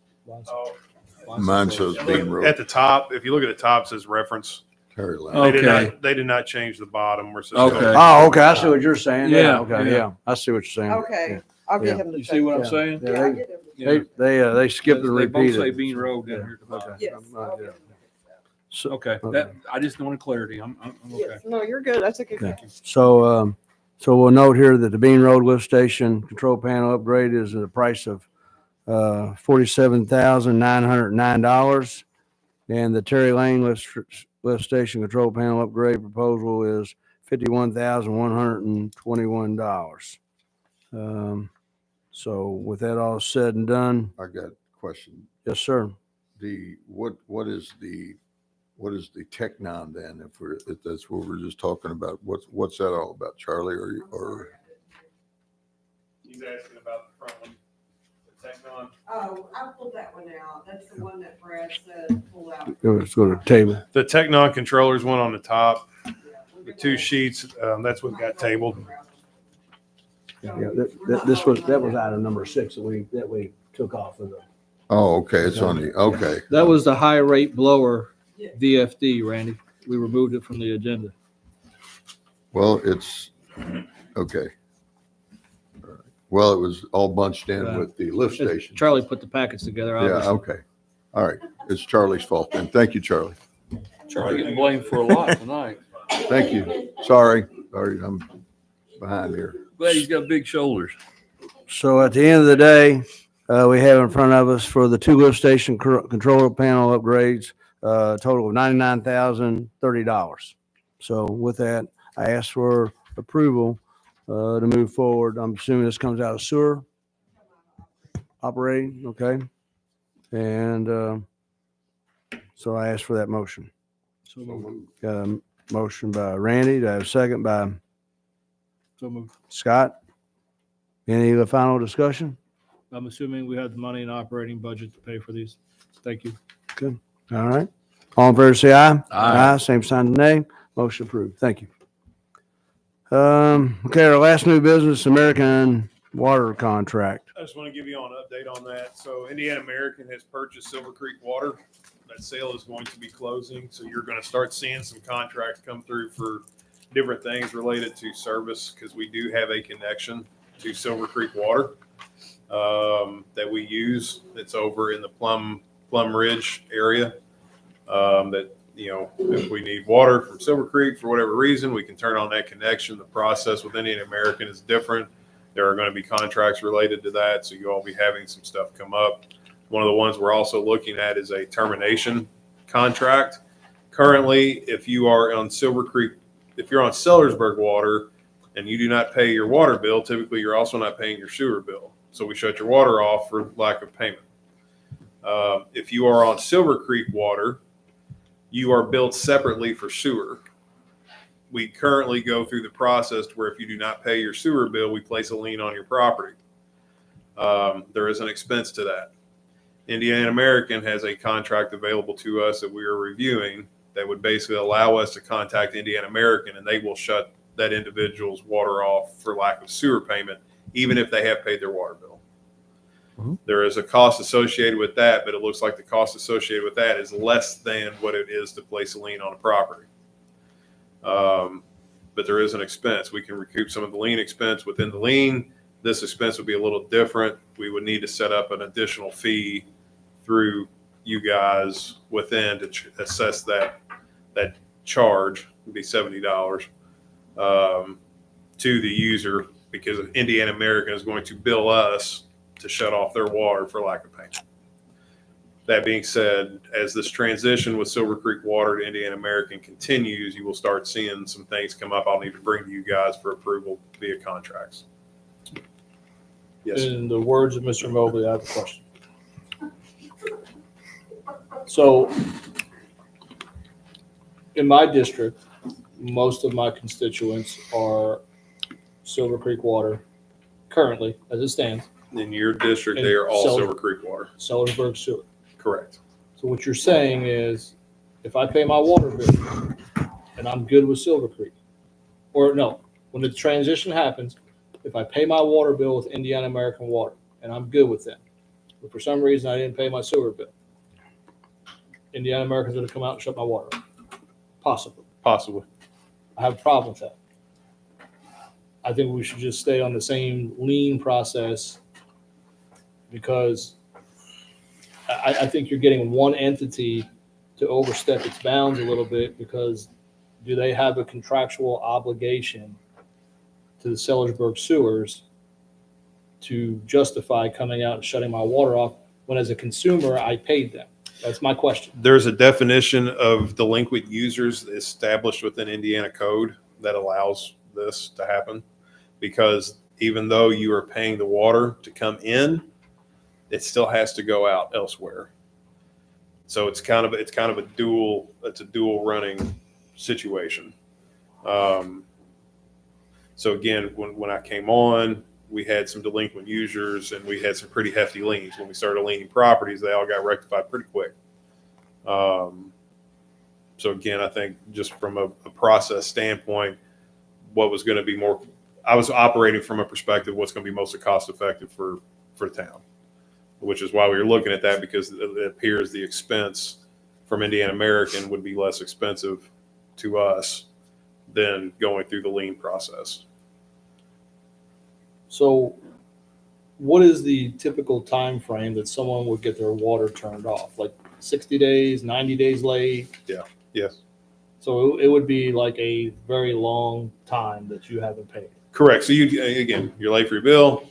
Mine says Bean Road. At the top, if you look at the top, it says reference. Terry Lane. Okay. They did not change the bottom where it says. Okay. Oh, okay. I see what you're saying. Yeah, Okay. yeah. Yeah. I see what you're saying. Okay. I'll get Yeah. him to You check. see what I'm Yeah. saying? Yeah, Yeah, I get him. Yeah. They skipped and They both repeated. say Bean Road down here at the bottom. Okay. Yes. I'll get him. So, Okay, Okay. I just wanted clarity. I'm okay. Yes. No, you're good. I took a Okay. good. So we'll note here that the Bean Road lift station control panel upgrade is at a price of $47,909, and the Terry Lane lift station control panel upgrade proposal is $51,121. So with that all said and done, I got a question. yes, sir. What is the Technon then? If that's what we're just talking about, what's that all about, Charlie? Or He's asking about the front one, the Technon. Oh, I pulled that one out. That's the one that Brad said pull out. Let's go to the table. The Technon controllers one on the top. Yeah, we're 2 sheets. That's what got tabled. Yeah, that was item number 6 that we took off of the. Oh, okay, it's on the, okay. That was the high rate blower VFD, Randy. We removed it from the agenda. Well, it's, okay. All right. Well, it was all bunched in with the lift station. Charlie put the packets together. Yeah, Obviously. okay. All right. It's Charlie's fault then. Thank you, Charlie. Charlie getting blamed for a lot tonight. Thank you. Sorry, I'm behind here. Glad he's got big shoulders. So at the end of the day, we have in front of us for the 2 lift station control panel upgrades, a total of $99,030. So with that, I ask for approval to move forward. I'm assuming this comes out of sewer operating, okay? And so I ask for that motion. So moved. Got a motion by Randy. Do I have a second by So moved. Scott? Any final discussion? I'm assuming we have the money in operating budget to pay for these. Thank you. All right. All in favor, say aye. Aye. Same sign, nay. Motion approved. Thank you. Okay, our last new business, American Water contract. I just want to give you an update on that. So Indiana American has purchased Silver Creek Water. That sale is going to be closing. So you're going to start seeing some contracts come through for different things related to service, because we do have a connection to Silver Creek Water that we use. It's over in the Plum Ridge area. That, you know, if we need water from Silver Creek for whatever reason, we can turn on that connection. The process with Indian American is different. There are going to be contracts related to that, so you'll all be having some stuff come up. One of the ones we're also looking at is a termination contract. Currently, if you are on Silver Creek, if you're on Sellersburg Water and you do not pay your water bill, typically you're also not paying your sewer bill. So we shut your water off for lack of payment. If you are on Silver Creek Water, you are billed separately for sewer. We currently go through the process to where if you do not pay your sewer bill, we place a lien on your property. There is an expense to that. Indiana American has a contract available to us that we are reviewing that would basically allow us to contact Indiana American, and they will shut that individual's water off for lack of sewer payment, even if they have paid their water bill. There is a cost associated with that, but it looks like the cost associated with that is less than what it is to place a lien on a property. But there is an expense. We can recoup some of the lien expense within the lien. This expense would be a little different. We would need to set up an additional fee through you guys within to assess that charge. Would be $70 to the user, because Indiana American is going to bill us to shut off their water for lack of payment. That being said, as this transition with Silver Creek Water to Indiana American continues, you will start seeing some things come up I'll need to bring to you guys for approval via contracts. Yes. In the words of Mr. Mobley, I have a question. So in my district, most of my constituents are Silver Creek Water currently, as it stands. In your district, they are all Silver Creek Water. Sellersburg Sewer. Correct. So what you're saying is, if I pay my water bill and I'm good with Silver Creek, or no, when the transition happens, if I pay my water bill with Indiana American Water and I'm good with them, but for some reason I didn't pay my sewer bill, Indiana American's going to come out and shut my water off. Possibly. I have a problem with that. I think we should just stay on the same lien process, because I think you're getting one entity to overstep its bounds a little bit, because do they have a contractual obligation to the Sellersburg sewers to justify coming out and shutting my water off when, as a consumer, I paid them? That's my question. There's a definition of delinquent users established within Indiana code that allows this to happen, because even though you are paying the water to come in, it still has to go out elsewhere. So it's kind of a dual running situation. So again, when I came on, we had some delinquent users and we had some pretty hefty liens. When we started liening properties, they all got rectified pretty quick. So again, I think just from a process standpoint, what was going to be more, I was operating from a perspective, what's going to be most cost effective for the town, which is why we were looking at that, because it appears the expense from Indiana American would be less expensive to us than going through the lien process. So what is the typical time frame that someone would get their water turned off? Like 60 days, 90 days late? Yes. So it would be like a very long time that you haven't paid. Correct. So you're late for your bill,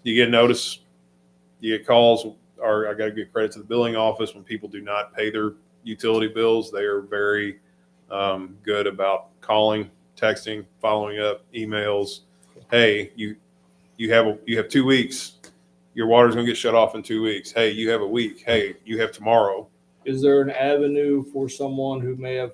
you get notice, you get calls, or I got to give credit to the billing office when people do not pay their utility bills. They are very good about calling, texting, following up, emails. Hey, you have 2 weeks. Your water's going to get shut off in 2 weeks. Hey, you have a week. Hey, you have tomorrow. Is there an avenue for someone who may have,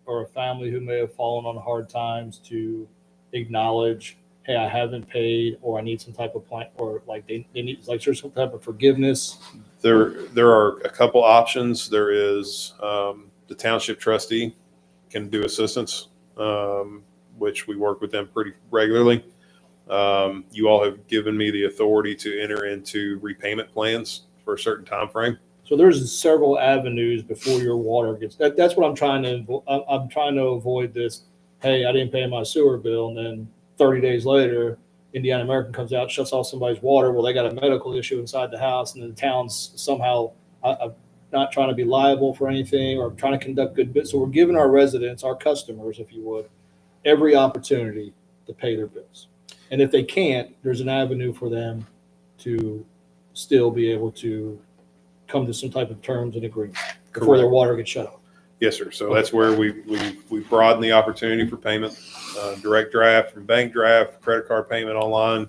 or a family who may have fallen on hard times, to acknowledge, hey, I haven't paid, or I need some type of plan, or like they need, like there's some type of forgiveness? There are a couple options. There is the township trustee can do assistance, which we work with them pretty regularly. You all have given me the authority to enter into repayment plans for a certain time frame. So there's several avenues before your water gets, that's what I'm trying to, I'm trying to avoid this. Hey, I didn't pay my sewer bill, and then 30 days later, Indiana American comes out, shuts off somebody's water. Well, they got a medical issue inside the house, and then the town's somehow, I'm not trying to be liable for anything, or trying to conduct good business. So we're giving our residents, our customers, if you would, every opportunity to pay their bills. And if they can't, there's an avenue for them to still be able to come to some type of terms and agreement before their water gets shut off. Yes, sir. So that's where we broaden the opportunity for payment, direct draft from bank draft, credit card payment online.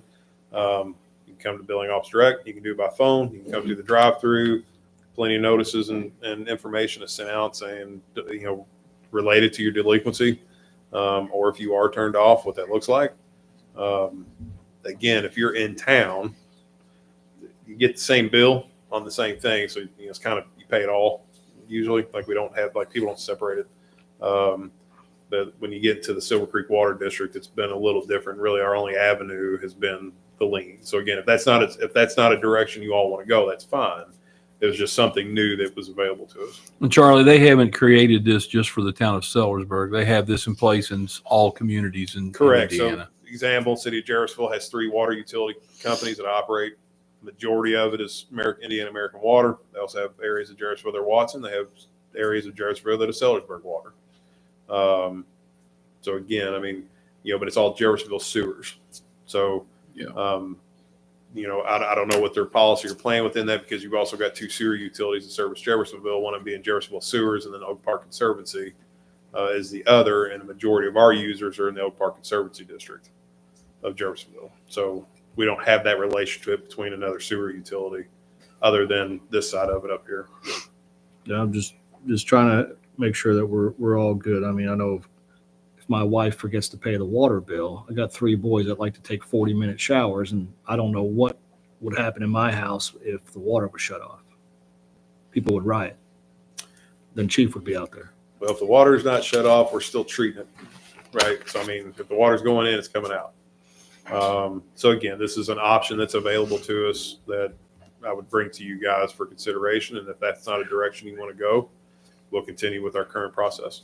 You can come to billing office direct. You can do it by phone. You can come to the drive-through. Plenty of notices and information is sent out saying, related to your delinquency, or if you are turned off, what that looks like. Again, if you're in town, you get the same bill on the same thing. So it's kind of, you pay it all usually. Like we don't have, like people don't separate it. But when you get to the Silver Creek Water District, it's been a little different. Really, our only avenue has been the lien. So again, if that's not a direction you all want to go, that's fine. It was just something new that was available to us. And Charlie, they haven't created this just for the town of Sellersburg. They have this in place in all communities in Indiana. So example, City of Jarrettsville has 3 water utility companies that operate. Majority of it is Indiana American Water. They also have areas of Jarrettsville that are Watson. They have areas of Jarrettsville that are Sellersburg Water. So again, but it's all Jarrettsville sewers. So, yeah. I don't know what their policy or plan within that, because you've also got 2 sewer utilities that service Jarrettsville, one of them being Jarrettsville Sewers, and then Oak Park Conservancy is the other. And the majority of our users are in the Oak Park Conservancy district of Jarrettsville. So we don't have that relationship between another sewer utility other than this side of it up here. Yeah, I'm just trying to make sure that we're all good. I mean, I know if my wife forgets to pay the water bill, I got 3 boys that like to take 40-minute showers, and I don't know what would happen in my house if the water was shut off. People would riot. Then Chief would be out there. Well, if the water is not shut off, we're still treating it, right? So, if the water's going in, it's coming out. So again, this is an option that's available to us that I would bring to you guys for consideration. And if that's not a direction you want to go, we'll continue with our current process.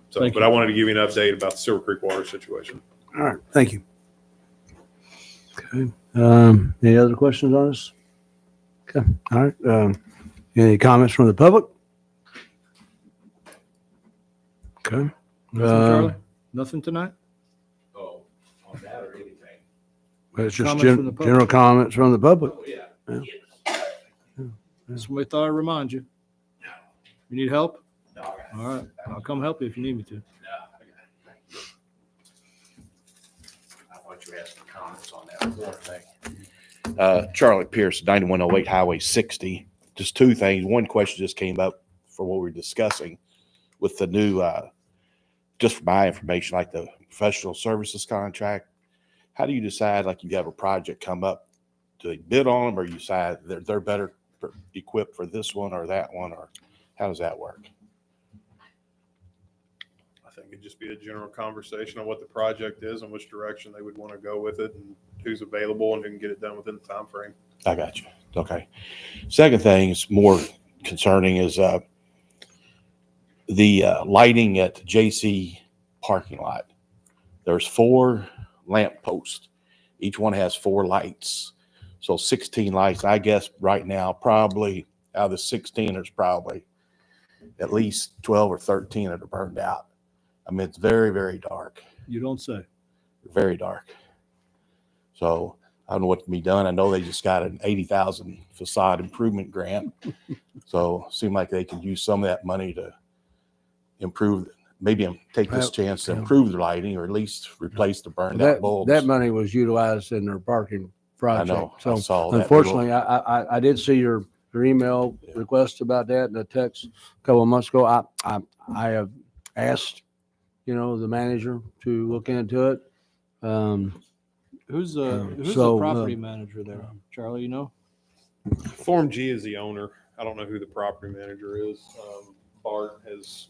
So, Thank but you. I wanted to give you an update about the Silver Creek water situation. All right, thank you. Okay. Any other questions on this? Okay, all right. Any comments from the public? Okay. Nothing, Charlie? Nothing tonight? Oh, on that or anything? It's just Comments from the public? general comments from the public. Yeah. Somebody thought I'd remind you. You need help? No, I got it. All right, I'll come help you if you need me to. No, I got it. Thank you. I thought you had some comments on that water thing. Charlie Pierce, 9108 Highway 60. Just 2 things. One question just came up for what we were discussing with the new, just for my information, like the professional services contract. How do you decide, like you have a project come up, do they bid on them, or you decide they're better equipped for this one or that one, or how does that work? think it'd just be a general conversation on what the project is and which direction they would want to go with it and who's available and who can get it done within the time frame. I got you. Okay. Second thing is more concerning is the lighting at the JC parking lot. There's 4 lamp posts. Each one has 4 lights. So 16 lights. I guess right now, probably out of the 16, there's probably at least 12 or 13 that are burned out. I mean, it's very, very dark. You don't say. Very dark. So I don't know what can be done. I know they just got an 80,000 facade improvement grant. So it seemed like they could use some of that money to improve, maybe take this chance to improve the lighting or at least replace the burned out bulbs. That money was utilized in their parking project. I know. So I saw that. unfortunately, I did see your email request about that and the text a couple of months ago. I have asked, the manager to look into it. Who's so, the property manager there? Charlie, you know? Form G is the owner. I don't know who the property manager is. Bart has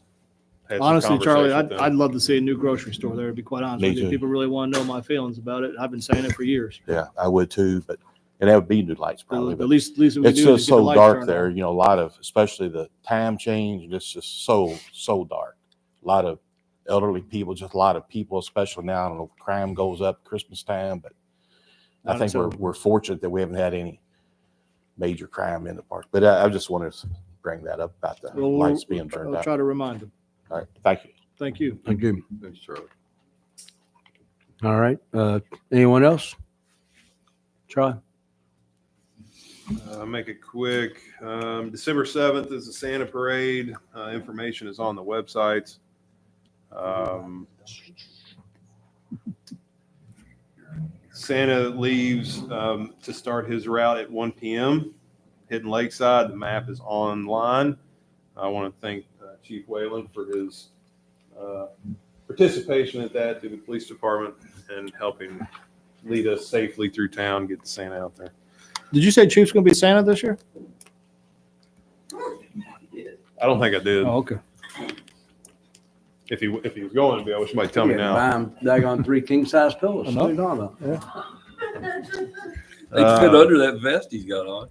had some Honestly, Charlie, conversations with them. I'd love to see a new grocery store there, to be quite honest Me with you. too. People really want to know my feelings about it. I've been saying it for years. Yeah, I would too, and that would be new lights probably. At But least we can it's do is just get the so lights dark turned there, on. a lot of, especially the time change, and it's just so dark. A lot of elderly people, just a lot of people, especially now. I don't know, crime goes up Christmas time, but I think we're fortunate that we haven't had any major crime in the park. But I just wanted to bring that up about the lights being turned I'll out. try to remind them. All right, thank you. Thank you. Thank you. Thanks, Charlie. All right. Anyone else? Charlie? I'll make it quick. December 7th is the Santa Parade. Information is on the website. Santa leaves to start his route at 1 p.m. Hidden Lakeside. The map is online. I want to thank Chief Whalen for his participation at that through the police department and helping lead us safely through town, get the Santa out there. Did you say Chief's going to be Santa this year? I don't think I did. Oh, okay. If he was going to be, I wish somebody tell me now. Buy him daggone 3 king-size pillows. I know. What are you talking about? They fit under that vest he's got on.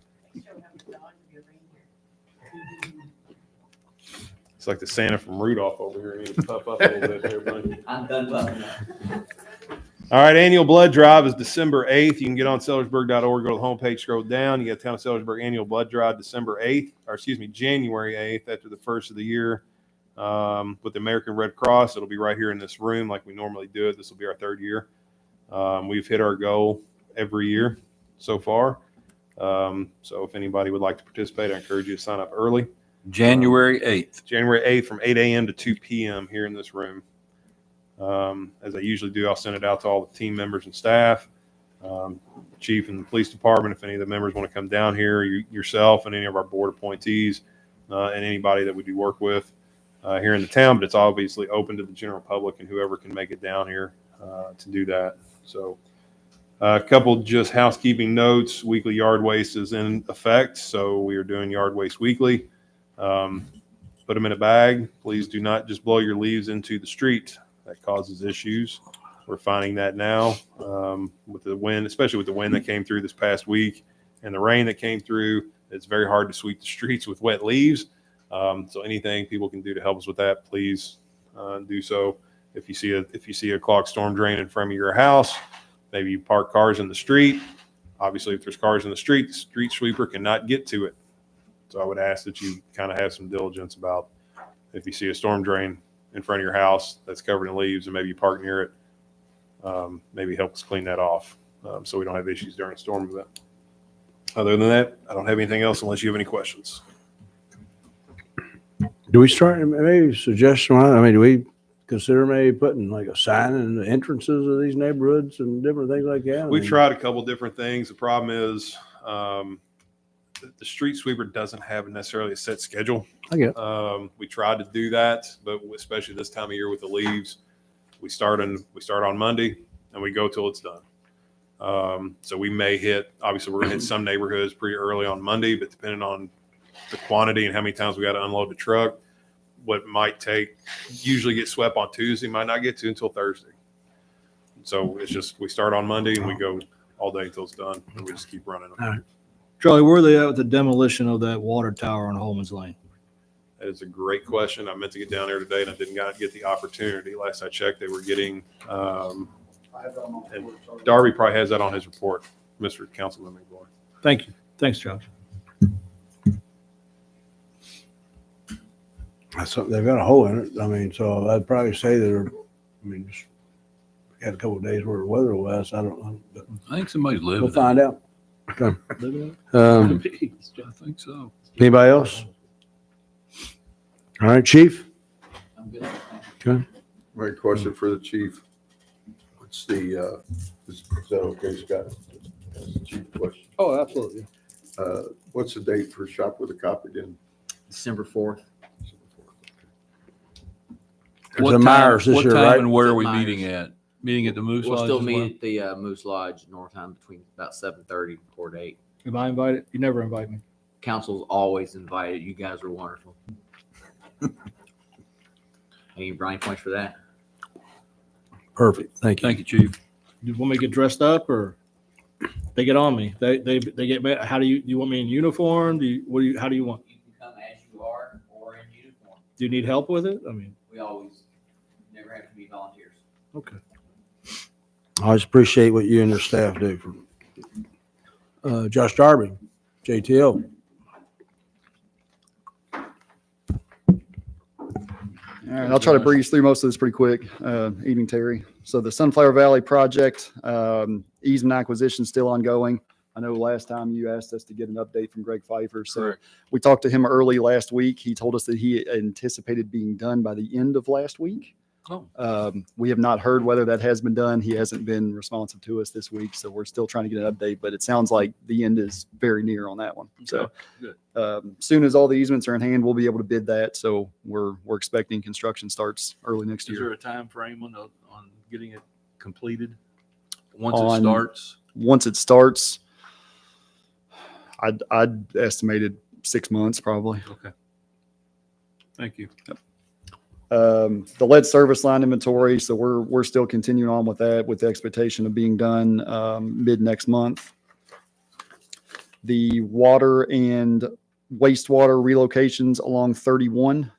It's like the Santa from Rudolph over here. He needs to puff up a little bit there, buddy. I'm done buffing that. All right, annual blood drive is December 8th. You can get on Sellersburg.org, go to the homepage, scroll down. You got Town of Sellersburg annual blood drive January 8th after the first of the year with the American Red Cross. It'll be right here in this room like we normally do it. This will be our 3rd year. We've hit our goal every year so far. So if anybody would like to participate, I encourage you to sign up early. January 8th. January 8th from 8 a.m. to 2 p.m. here in this room. As I usually do, I'll send it out to all the team members and staff, chief and the police department. If any of the members want to come down here, yourself and any of our board appointees and anybody that we do work with here in the town, but it's obviously open to the general public and whoever can make it down here to do that. So a couple just housekeeping notes. Weekly yard waste is in effect, so we are doing yard waste weekly. Put them in a bag. Please do not just blow your leaves into the street. That causes issues. We're finding that now with the wind, especially with the wind that came through this past week and the rain that came through. It's very hard to sweep the streets with wet leaves. So anything people can do to help us with that, please do so. If you see a clogged storm drain in front of your house, maybe you park cars in the street. Obviously, if there's cars in the street sweeper cannot get to it. So I would ask that you kind of have some diligence about if you see a storm drain in front of your house that's covered in leaves and maybe you park near it, maybe help us clean that off so we don't have issues during a storm event. Other than that, I don't have anything else unless you have any questions. Do we start, maybe suggestion, do we consider maybe putting like a sign in the entrances of these neighborhoods and different things like that? We've tried a couple different things. The problem is the street sweeper doesn't have necessarily a set schedule. I get it. We tried to do that, but especially this time of year with the leaves, we start on Monday and we go till it's done. So we may hit, obviously we're gonna hit some neighborhoods pretty early on Monday, but depending on the quantity and how many times we got to unload the truck, what might take, usually get swept on Tuesday, might not get to until Thursday. So it's just, we start on Monday and we go all day until it's done, and we just keep running them. All right. Charlie, where are they at with the demolition of that water tower on Holman's Lane? That is a great question. I meant to get down there today and I didn't get the opportunity. Last I checked, they were getting, and Darby probably has that on his report, Mr. Councilman McGlory. Thank you. Thanks, Josh. That's something, they've got a hole in it. I mean, so I'd probably say just had a couple of days worth of weather last. I don't know, but I think somebody's living. we'll find out. Okay. I think so. Anybody else? All right, Chief? I'm good. Okay. Right, question for the chief. What's the, is that okay, Scott? That's the chief question. Oh, absolutely. What's the date for Shop with a Cop again? December 4th. There's a Myers this What year, time right? and where are we Myers. meeting at? Meeting at the Moose We'll Lodge still as well? meet at the Moose Lodge, Northheim, between about 7:30 and 8. Am I invited? You never invite me. Council's always invited. You guys are wonderful. Any brownie points for that? Perfect. Thank you. Thank you, Chief. You want me to get dressed up or they get on me? They get mad. How do you want me in uniform? How do you want? You can come as you are or in uniform. Do you need help with it? I mean, We always never have to be volunteers. okay. I always appreciate what you and your staff do. Josh Darby, JTL. All right, I'll try to breeze through most of this pretty quick. Evening, Terry. So the Sunflower Valley project, easement acquisition still ongoing. I know last time you asked us to get an update from Greg Pfeiffer. So Correct. we talked to him early last week. He told us that he anticipated being done by the end of last week. Oh. We have not heard whether that has been done. He hasn't been responsive to us this week. So we're still trying to get an update, but it sounds like the end is very near on that one. So Good. soon as all the easements are in hand, we'll be able to bid that. So we're expecting construction starts early next Is year. there a time frame on getting it completed? Once On- it starts? Once it starts, I'd estimated 6 months probably. Okay. Thank you. The lead service line inventory. So we're still continuing on with that with the expectation of being done mid next month. The water and wastewater relocations along 31.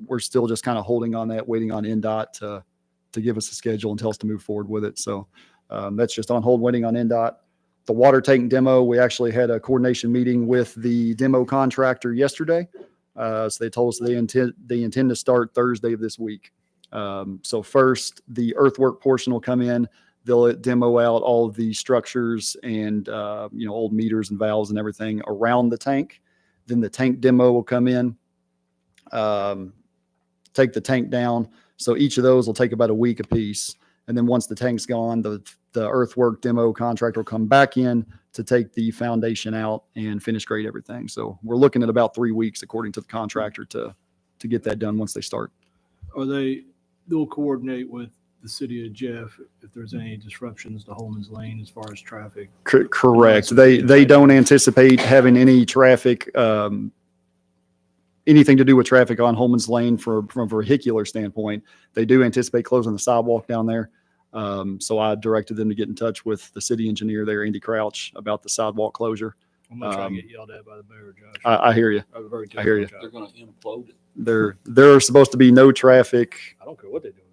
We're still just kind of holding on that, waiting on NDOT to give us a schedule and tell us to move forward with it. So that's just on hold, waiting on NDOT. The water tank demo, we actually had a coordination meeting with the demo contractor yesterday. So they told us they intend to start Thursday of this week. So first, the earthwork portion will come in. They'll demo out all of the structures and old meters and valves and everything around the tank. Then the tank demo will come in, take the tank down. So each of those will take about a week apiece. And then once the tank's gone, the earthwork demo contractor will come back in to take the foundation out and finish grade everything. So we're looking at about 3 weeks, according to the contractor, to get that done once they start. They'll coordinate with the city of Jeff if there's any disruptions to Holman's Lane as far as traffic. Correct. They don't anticipate having any traffic, anything to do with traffic on Holman's Lane from a vehicular standpoint. They do anticipate closing the sidewalk down there. So I directed them to get in touch with the city engineer there, Andy Crouch, about the sidewalk closure. I'm not trying to get yelled at by the mayor, Josh. I hear you. I'm a very I hear you. They're going to implode it. There are supposed to be no traffic. I don't care what they do.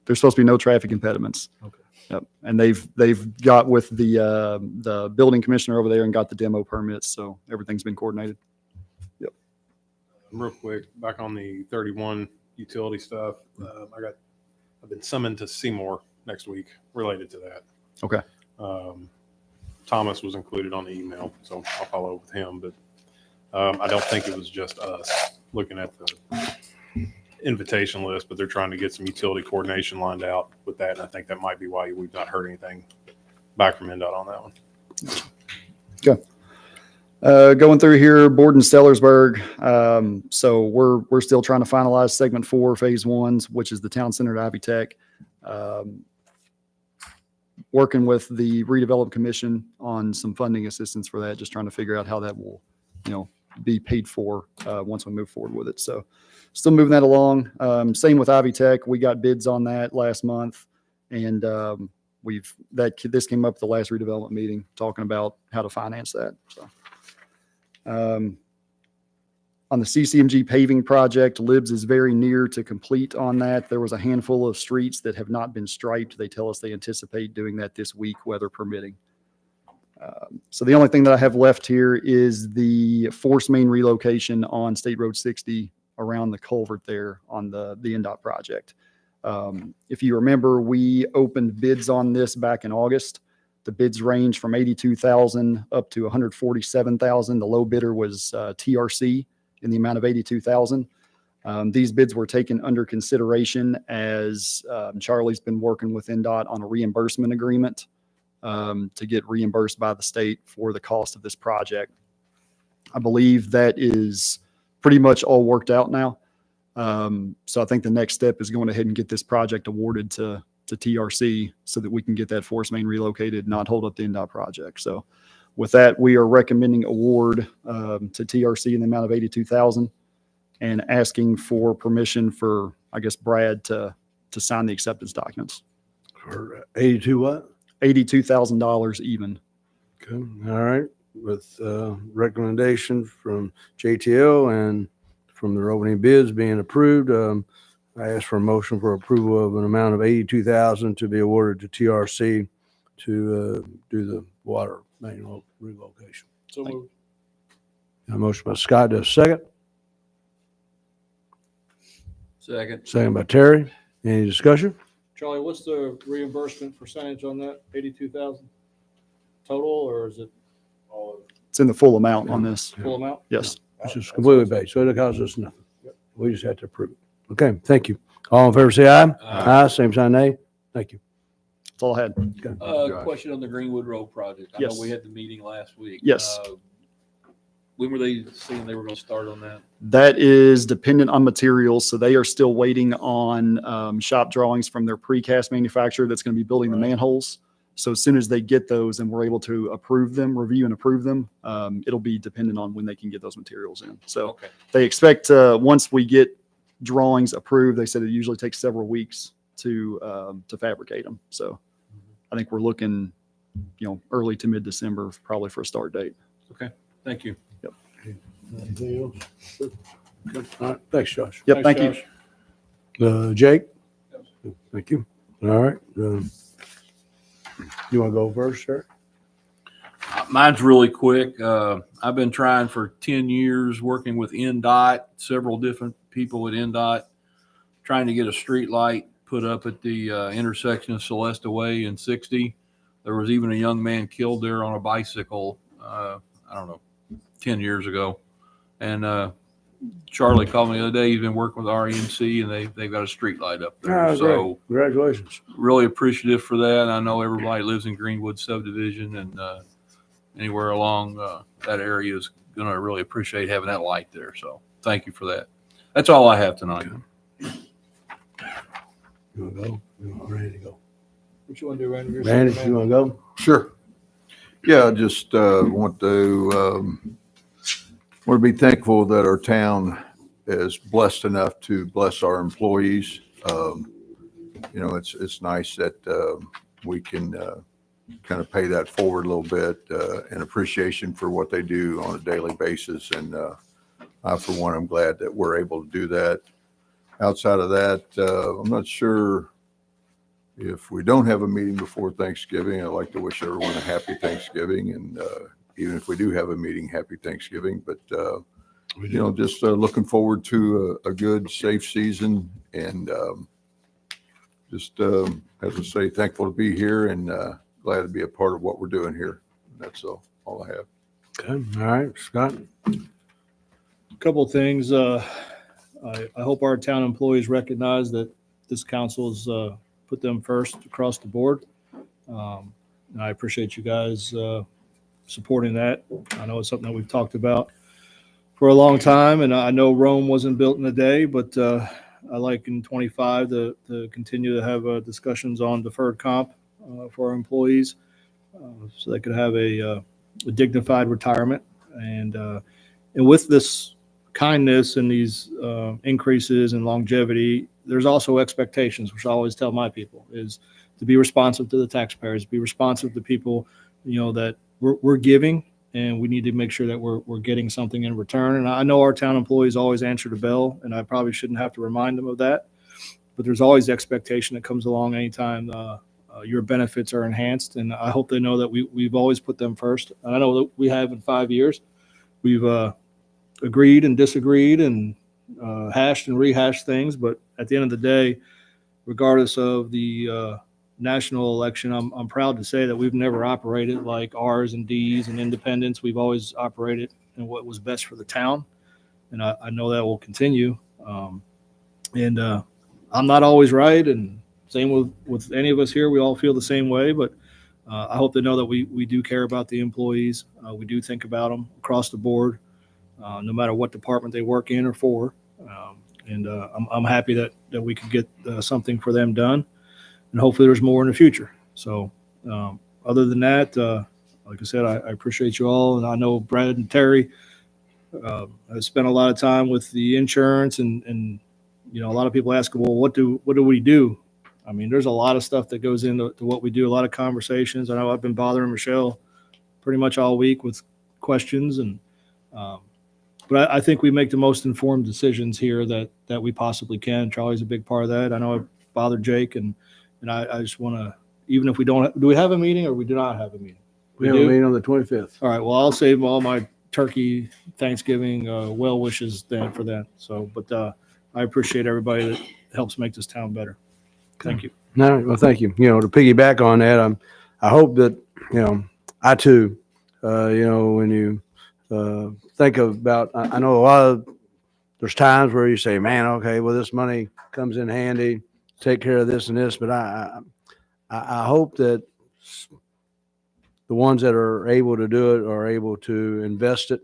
There's supposed to be no traffic impediments. Okay. Yep. And they've got with the building commissioner over there and got the demo permits. So everything's been coordinated. Yep. Real quick, back on the 31 utility stuff, I've been summoned to Seymour next week related to that. Okay. Thomas was included on the email, so I'll follow up with him, but I don't think it was just us looking at the invitation list, but they're trying to get some utility coordination lined out with that, and I think that might be why we've not heard anything back from NDOT on that one. Okay. Going through here, Borden-Sellersburg. So we're still trying to finalize segment 4, phase 1, which is the town center at Ivy Tech. Working with the redevelopment commission on some funding assistance for that, just trying to figure out how that will, be paid for once we move forward with it. So still moving that along. Same with Ivy Tech. We got bids on that last month, and this came up at the last redevelopment meeting, talking about how to finance that. So on the CCMG paving project, Libs is very near to complete on that. There was a handful of streets that have not been striped. They tell us they anticipate doing that this week, weather permitting. So the only thing that I have left here is the force main relocation on State Road 60 around the culvert there on the NDOT project. If you remember, we opened bids on this back in August. The bids range from $82,000 up to $147,000. The low bidder was TRC in the amount of $82,000. These bids were taken under consideration as Charlie's been working with NDOT on a reimbursement agreement to get reimbursed by the state for the cost of this project. I believe that is pretty much all worked out now. So I think the next step is going ahead and get this project awarded to TRC so that we can get that force main relocated, not hold up the NDOT project. So with that, we are recommending award to TRC in the amount of $82,000 and asking for permission for, I guess, Brad to sign the acceptance documents. For 82 what? $82,000 even. Okay, all right. With recommendation from JTL and from their opening bids being approved, I ask for a motion for approval of an amount of $82,000 to be awarded to TRC to do the water main relocation. So moved. A motion by Scott, to a second. Second. Second by Terry. Any discussion? Charlie, what's the reimbursement percentage on that? 82,000 total, or is it all It's in the full amount on this. full amount? Yes. It's just completely paid, so it costs us nothing. We just have to approve it. Okay, thank you. All in favor, say aye. Aye. Same sign, nay. Thank you. That's all I had. Question on the Greenwood Road project. I Yes. know we had the meeting last week. Yes. When were they saying they were going to start on that? That is dependent on materials. So they are still waiting on shop drawings from their precast manufacturer that's going to be building the manholes. So as soon as they get those and we're able to approve them, review and approve them, it'll be dependent on when they can get those materials in. So Okay. they expect once we get drawings approved, they said it usually takes several weeks to fabricate them. So I think we're looking, early to mid-December probably for a start date. Okay. Thank you. Yep. Anything else? Good. All right. Thanks, Josh. Yep. Thank you. Jake? Thank you. All right. You want to go first, sir? Mine's really quick. I've been trying for 10 years working with NDOT, several different people at NDOT, trying to get a street light put up at the intersection of Celesta Way and 60. There was even a young man killed there on a bicycle, 10 years ago. And Charlie called me the other day. He's been working with REMC, and they've got a street light up there. Oh, so great. Congratulations. really appreciative for that. I know everybody lives in Greenwood subdivision, and anywhere along that area is going to really appreciate having that light there. So thank you for that. That's all I have tonight. You want to go? You want ready to go? What you want to do, Randy? You're Randy, second you man. want to go? Sure. Yeah, I just want to be thankful that our town is blessed enough to bless our employees. It's nice that we can kind of pay that forward a little bit in appreciation for what they do on a daily basis. And I, for one, I'm glad that we're able to do that. Outside of that, I'm not sure if we don't have a meeting before Thanksgiving. I'd like to wish everyone a happy Thanksgiving. And even if we do have a meeting, happy Thanksgiving. But, just looking forward to a good, safe season. And as I say, thankful to be here and glad to be a part of what we're doing here. That's all I have. Okay. All right. Scott? A couple of things. I hope our town employees recognize that this council has put them first across the board. And I appreciate you guys supporting that. I know it's something that we've talked about for a long time, and I know Rome wasn't built in a day, but I like in 25 to continue to have discussions on deferred comp for our employees so they could have a dignified retirement. And And with this kindness and these increases in longevity, there's also expectations, which I always tell my people, is to be responsive to the taxpayers, be responsive to people, that we're giving, and we need to make sure that we're getting something in return. And I know our town employees always answer the bell, and I probably shouldn't have to remind them of that. But there's always the expectation that comes along anytime your benefits are enhanced, and I hope they know that we've always put them first. And I know that we have in 5 years. We've agreed and disagreed and hashed and rehashed things, but at the end of the day, regardless of the national election, I'm proud to say that we've never operated like R's and D's and independents. We've always operated in what was best for the town, and I know that will continue. And I'm not always right, and same with any of us here. We all feel the same way, but I hope they know that we do care about the employees. We do think about them across the board, no matter what department they work in or for. And I'm happy that we could get something for them done, and hopefully there's more in the future. So other than that, like I said, I appreciate you all, and I know Brad and Terry have spent a lot of time with the insurance, and a lot of people ask, well, what do we do? I mean, there's a lot of stuff that goes into what we do, a lot of conversations. I know I've been bothering Michelle pretty much all week with questions, and but I think we make the most informed decisions here that we possibly can. Charlie's a big part of that. I know I bothered Jake, and I just want to, even if we don't, do we have a meeting or we do not have a meeting? We have a meeting on the 25th. All right. Well, I'll save all my turkey Thanksgiving well wishes then for that. So, but I appreciate everybody that helps make this town better. Thank you. No, well, thank you. To piggyback on that, I hope that, I too, when you think about, I know there's times where you say, man, okay, well, this money comes in handy, take care of this and this, but I hope that the ones that are able to do it are able to invest it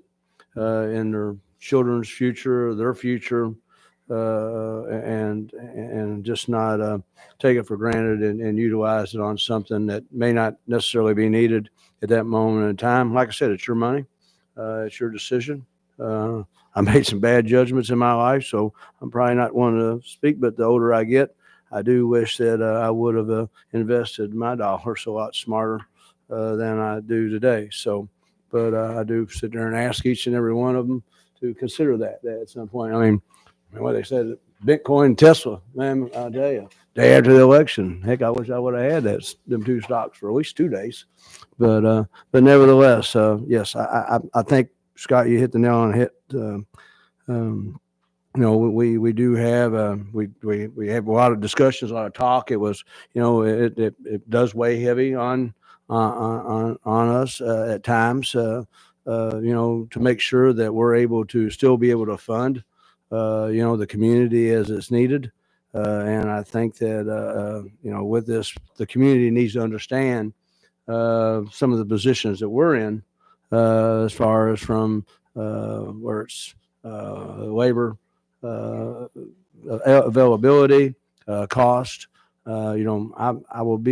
in their children's future, their future, and just not take it for granted and utilize it on something that may not necessarily be needed at that moment in time. Like I said, it's your money. It's your decision. I made some bad judgments in my life, so I'm probably not one to speak, but the older I get, I do wish that I would have invested my dollars a lot smarter than I do today. So, but I do sit there and ask each and every one of them to consider that at some point. I mean, what they said, Bitcoin, Tesla, man, I tell you, day after the election, heck, I wish I would have had them two stocks for at least 2 days. But nevertheless, yes, I think, Scott, you hit the nail on the head. We do have we have a lot of discussions, a lot of talk. It was, it does weigh heavy on us at times. To make sure that we're able to still be able to fund, the community as it's needed. And I think that with this, the community needs to understand some of the positions that we're in, as far as from where it's labor availability, cost. I would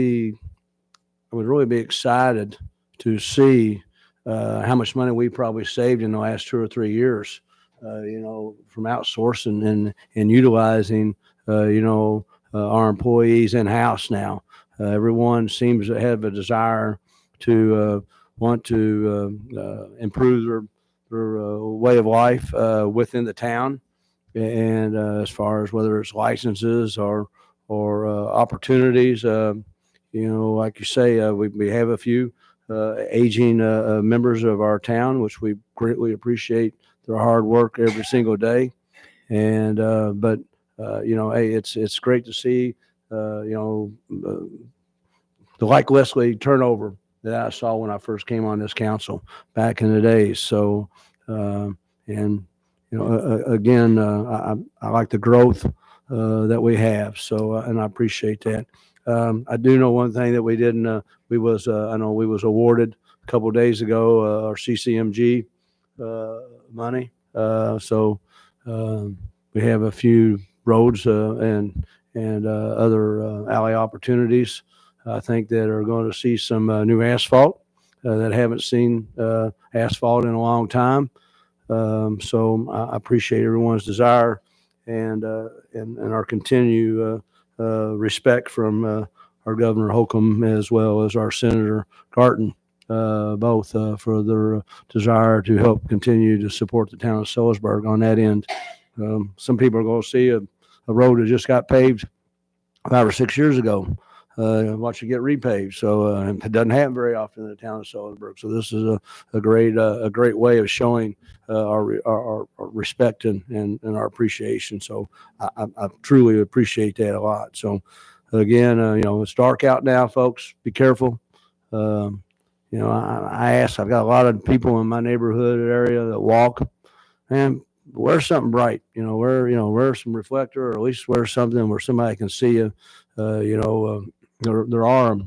really be excited to see how much money we probably saved in the last 2 or 3 years, from outsourcing and utilizing, our employees in-house now. Everyone seems to have a desire to want to improve their way of life within the town. And as far as whether it's licenses or opportunities, like you say, we have a few aging members of our town, which we greatly appreciate their hard work every single day. And hey, it's great to see the Like Leslie turnover that I saw when I first came on this council back in the days. So again, I like the growth that we have. So and I appreciate that. I do know one thing that we didn't. I know we was awarded a couple of days ago our CCMG money. So we have a few roads and other alley opportunities, I think, that are going to see some new asphalt that haven't seen asphalt in a long time. So I appreciate everyone's desire and our continued respect from our Governor Holcomb as well as our Senator Garton, both for their desire to help continue to support the town of Sellersburg on that end. Some people are going to see a road that just got paved 5 or 6 years ago. Watch it get repaved. So it doesn't happen very often in the town of Sellersburg. So this is a great way of showing our respect and our appreciation. So I truly appreciate that a lot. So again, it's dark out now, folks. Be careful. I've got a lot of people in my neighborhood area that walk, and wear something bright, wear some reflector, or at least wear something where somebody can see you. There are a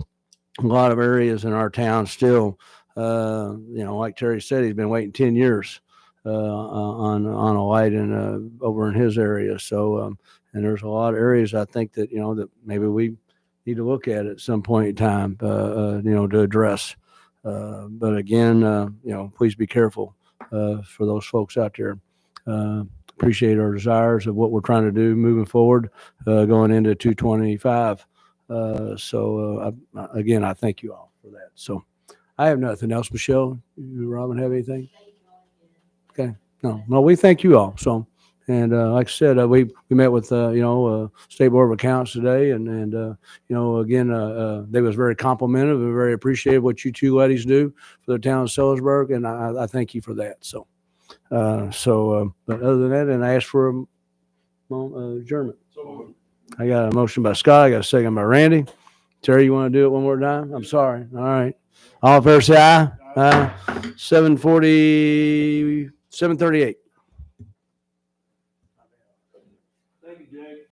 lot of areas in our town still, like Terry said, he's been waiting 10 years on a light over in his area. So, and there's a lot of areas I think that, that maybe we need to look at some point in time, to address. But again, please be careful for those folks out there. Appreciate our desires of what we're trying to do moving forward, going into 225. Again, I thank you all for that. So I have nothing else. Michelle, you, Robin, have anything? Okay. No, we thank you all. So, and like I said, we met with, State Board of Accounts today, and again, they was very complimentary and very appreciative what you two ladies do for the town of Sellersburg, and I thank you for that. So, but other than that, and I ask for adjournment. I got a motion by Scott. I got a second by Randy. Terry, you want to do it one more time? I'm sorry. All right. All in favor, say aye. 738.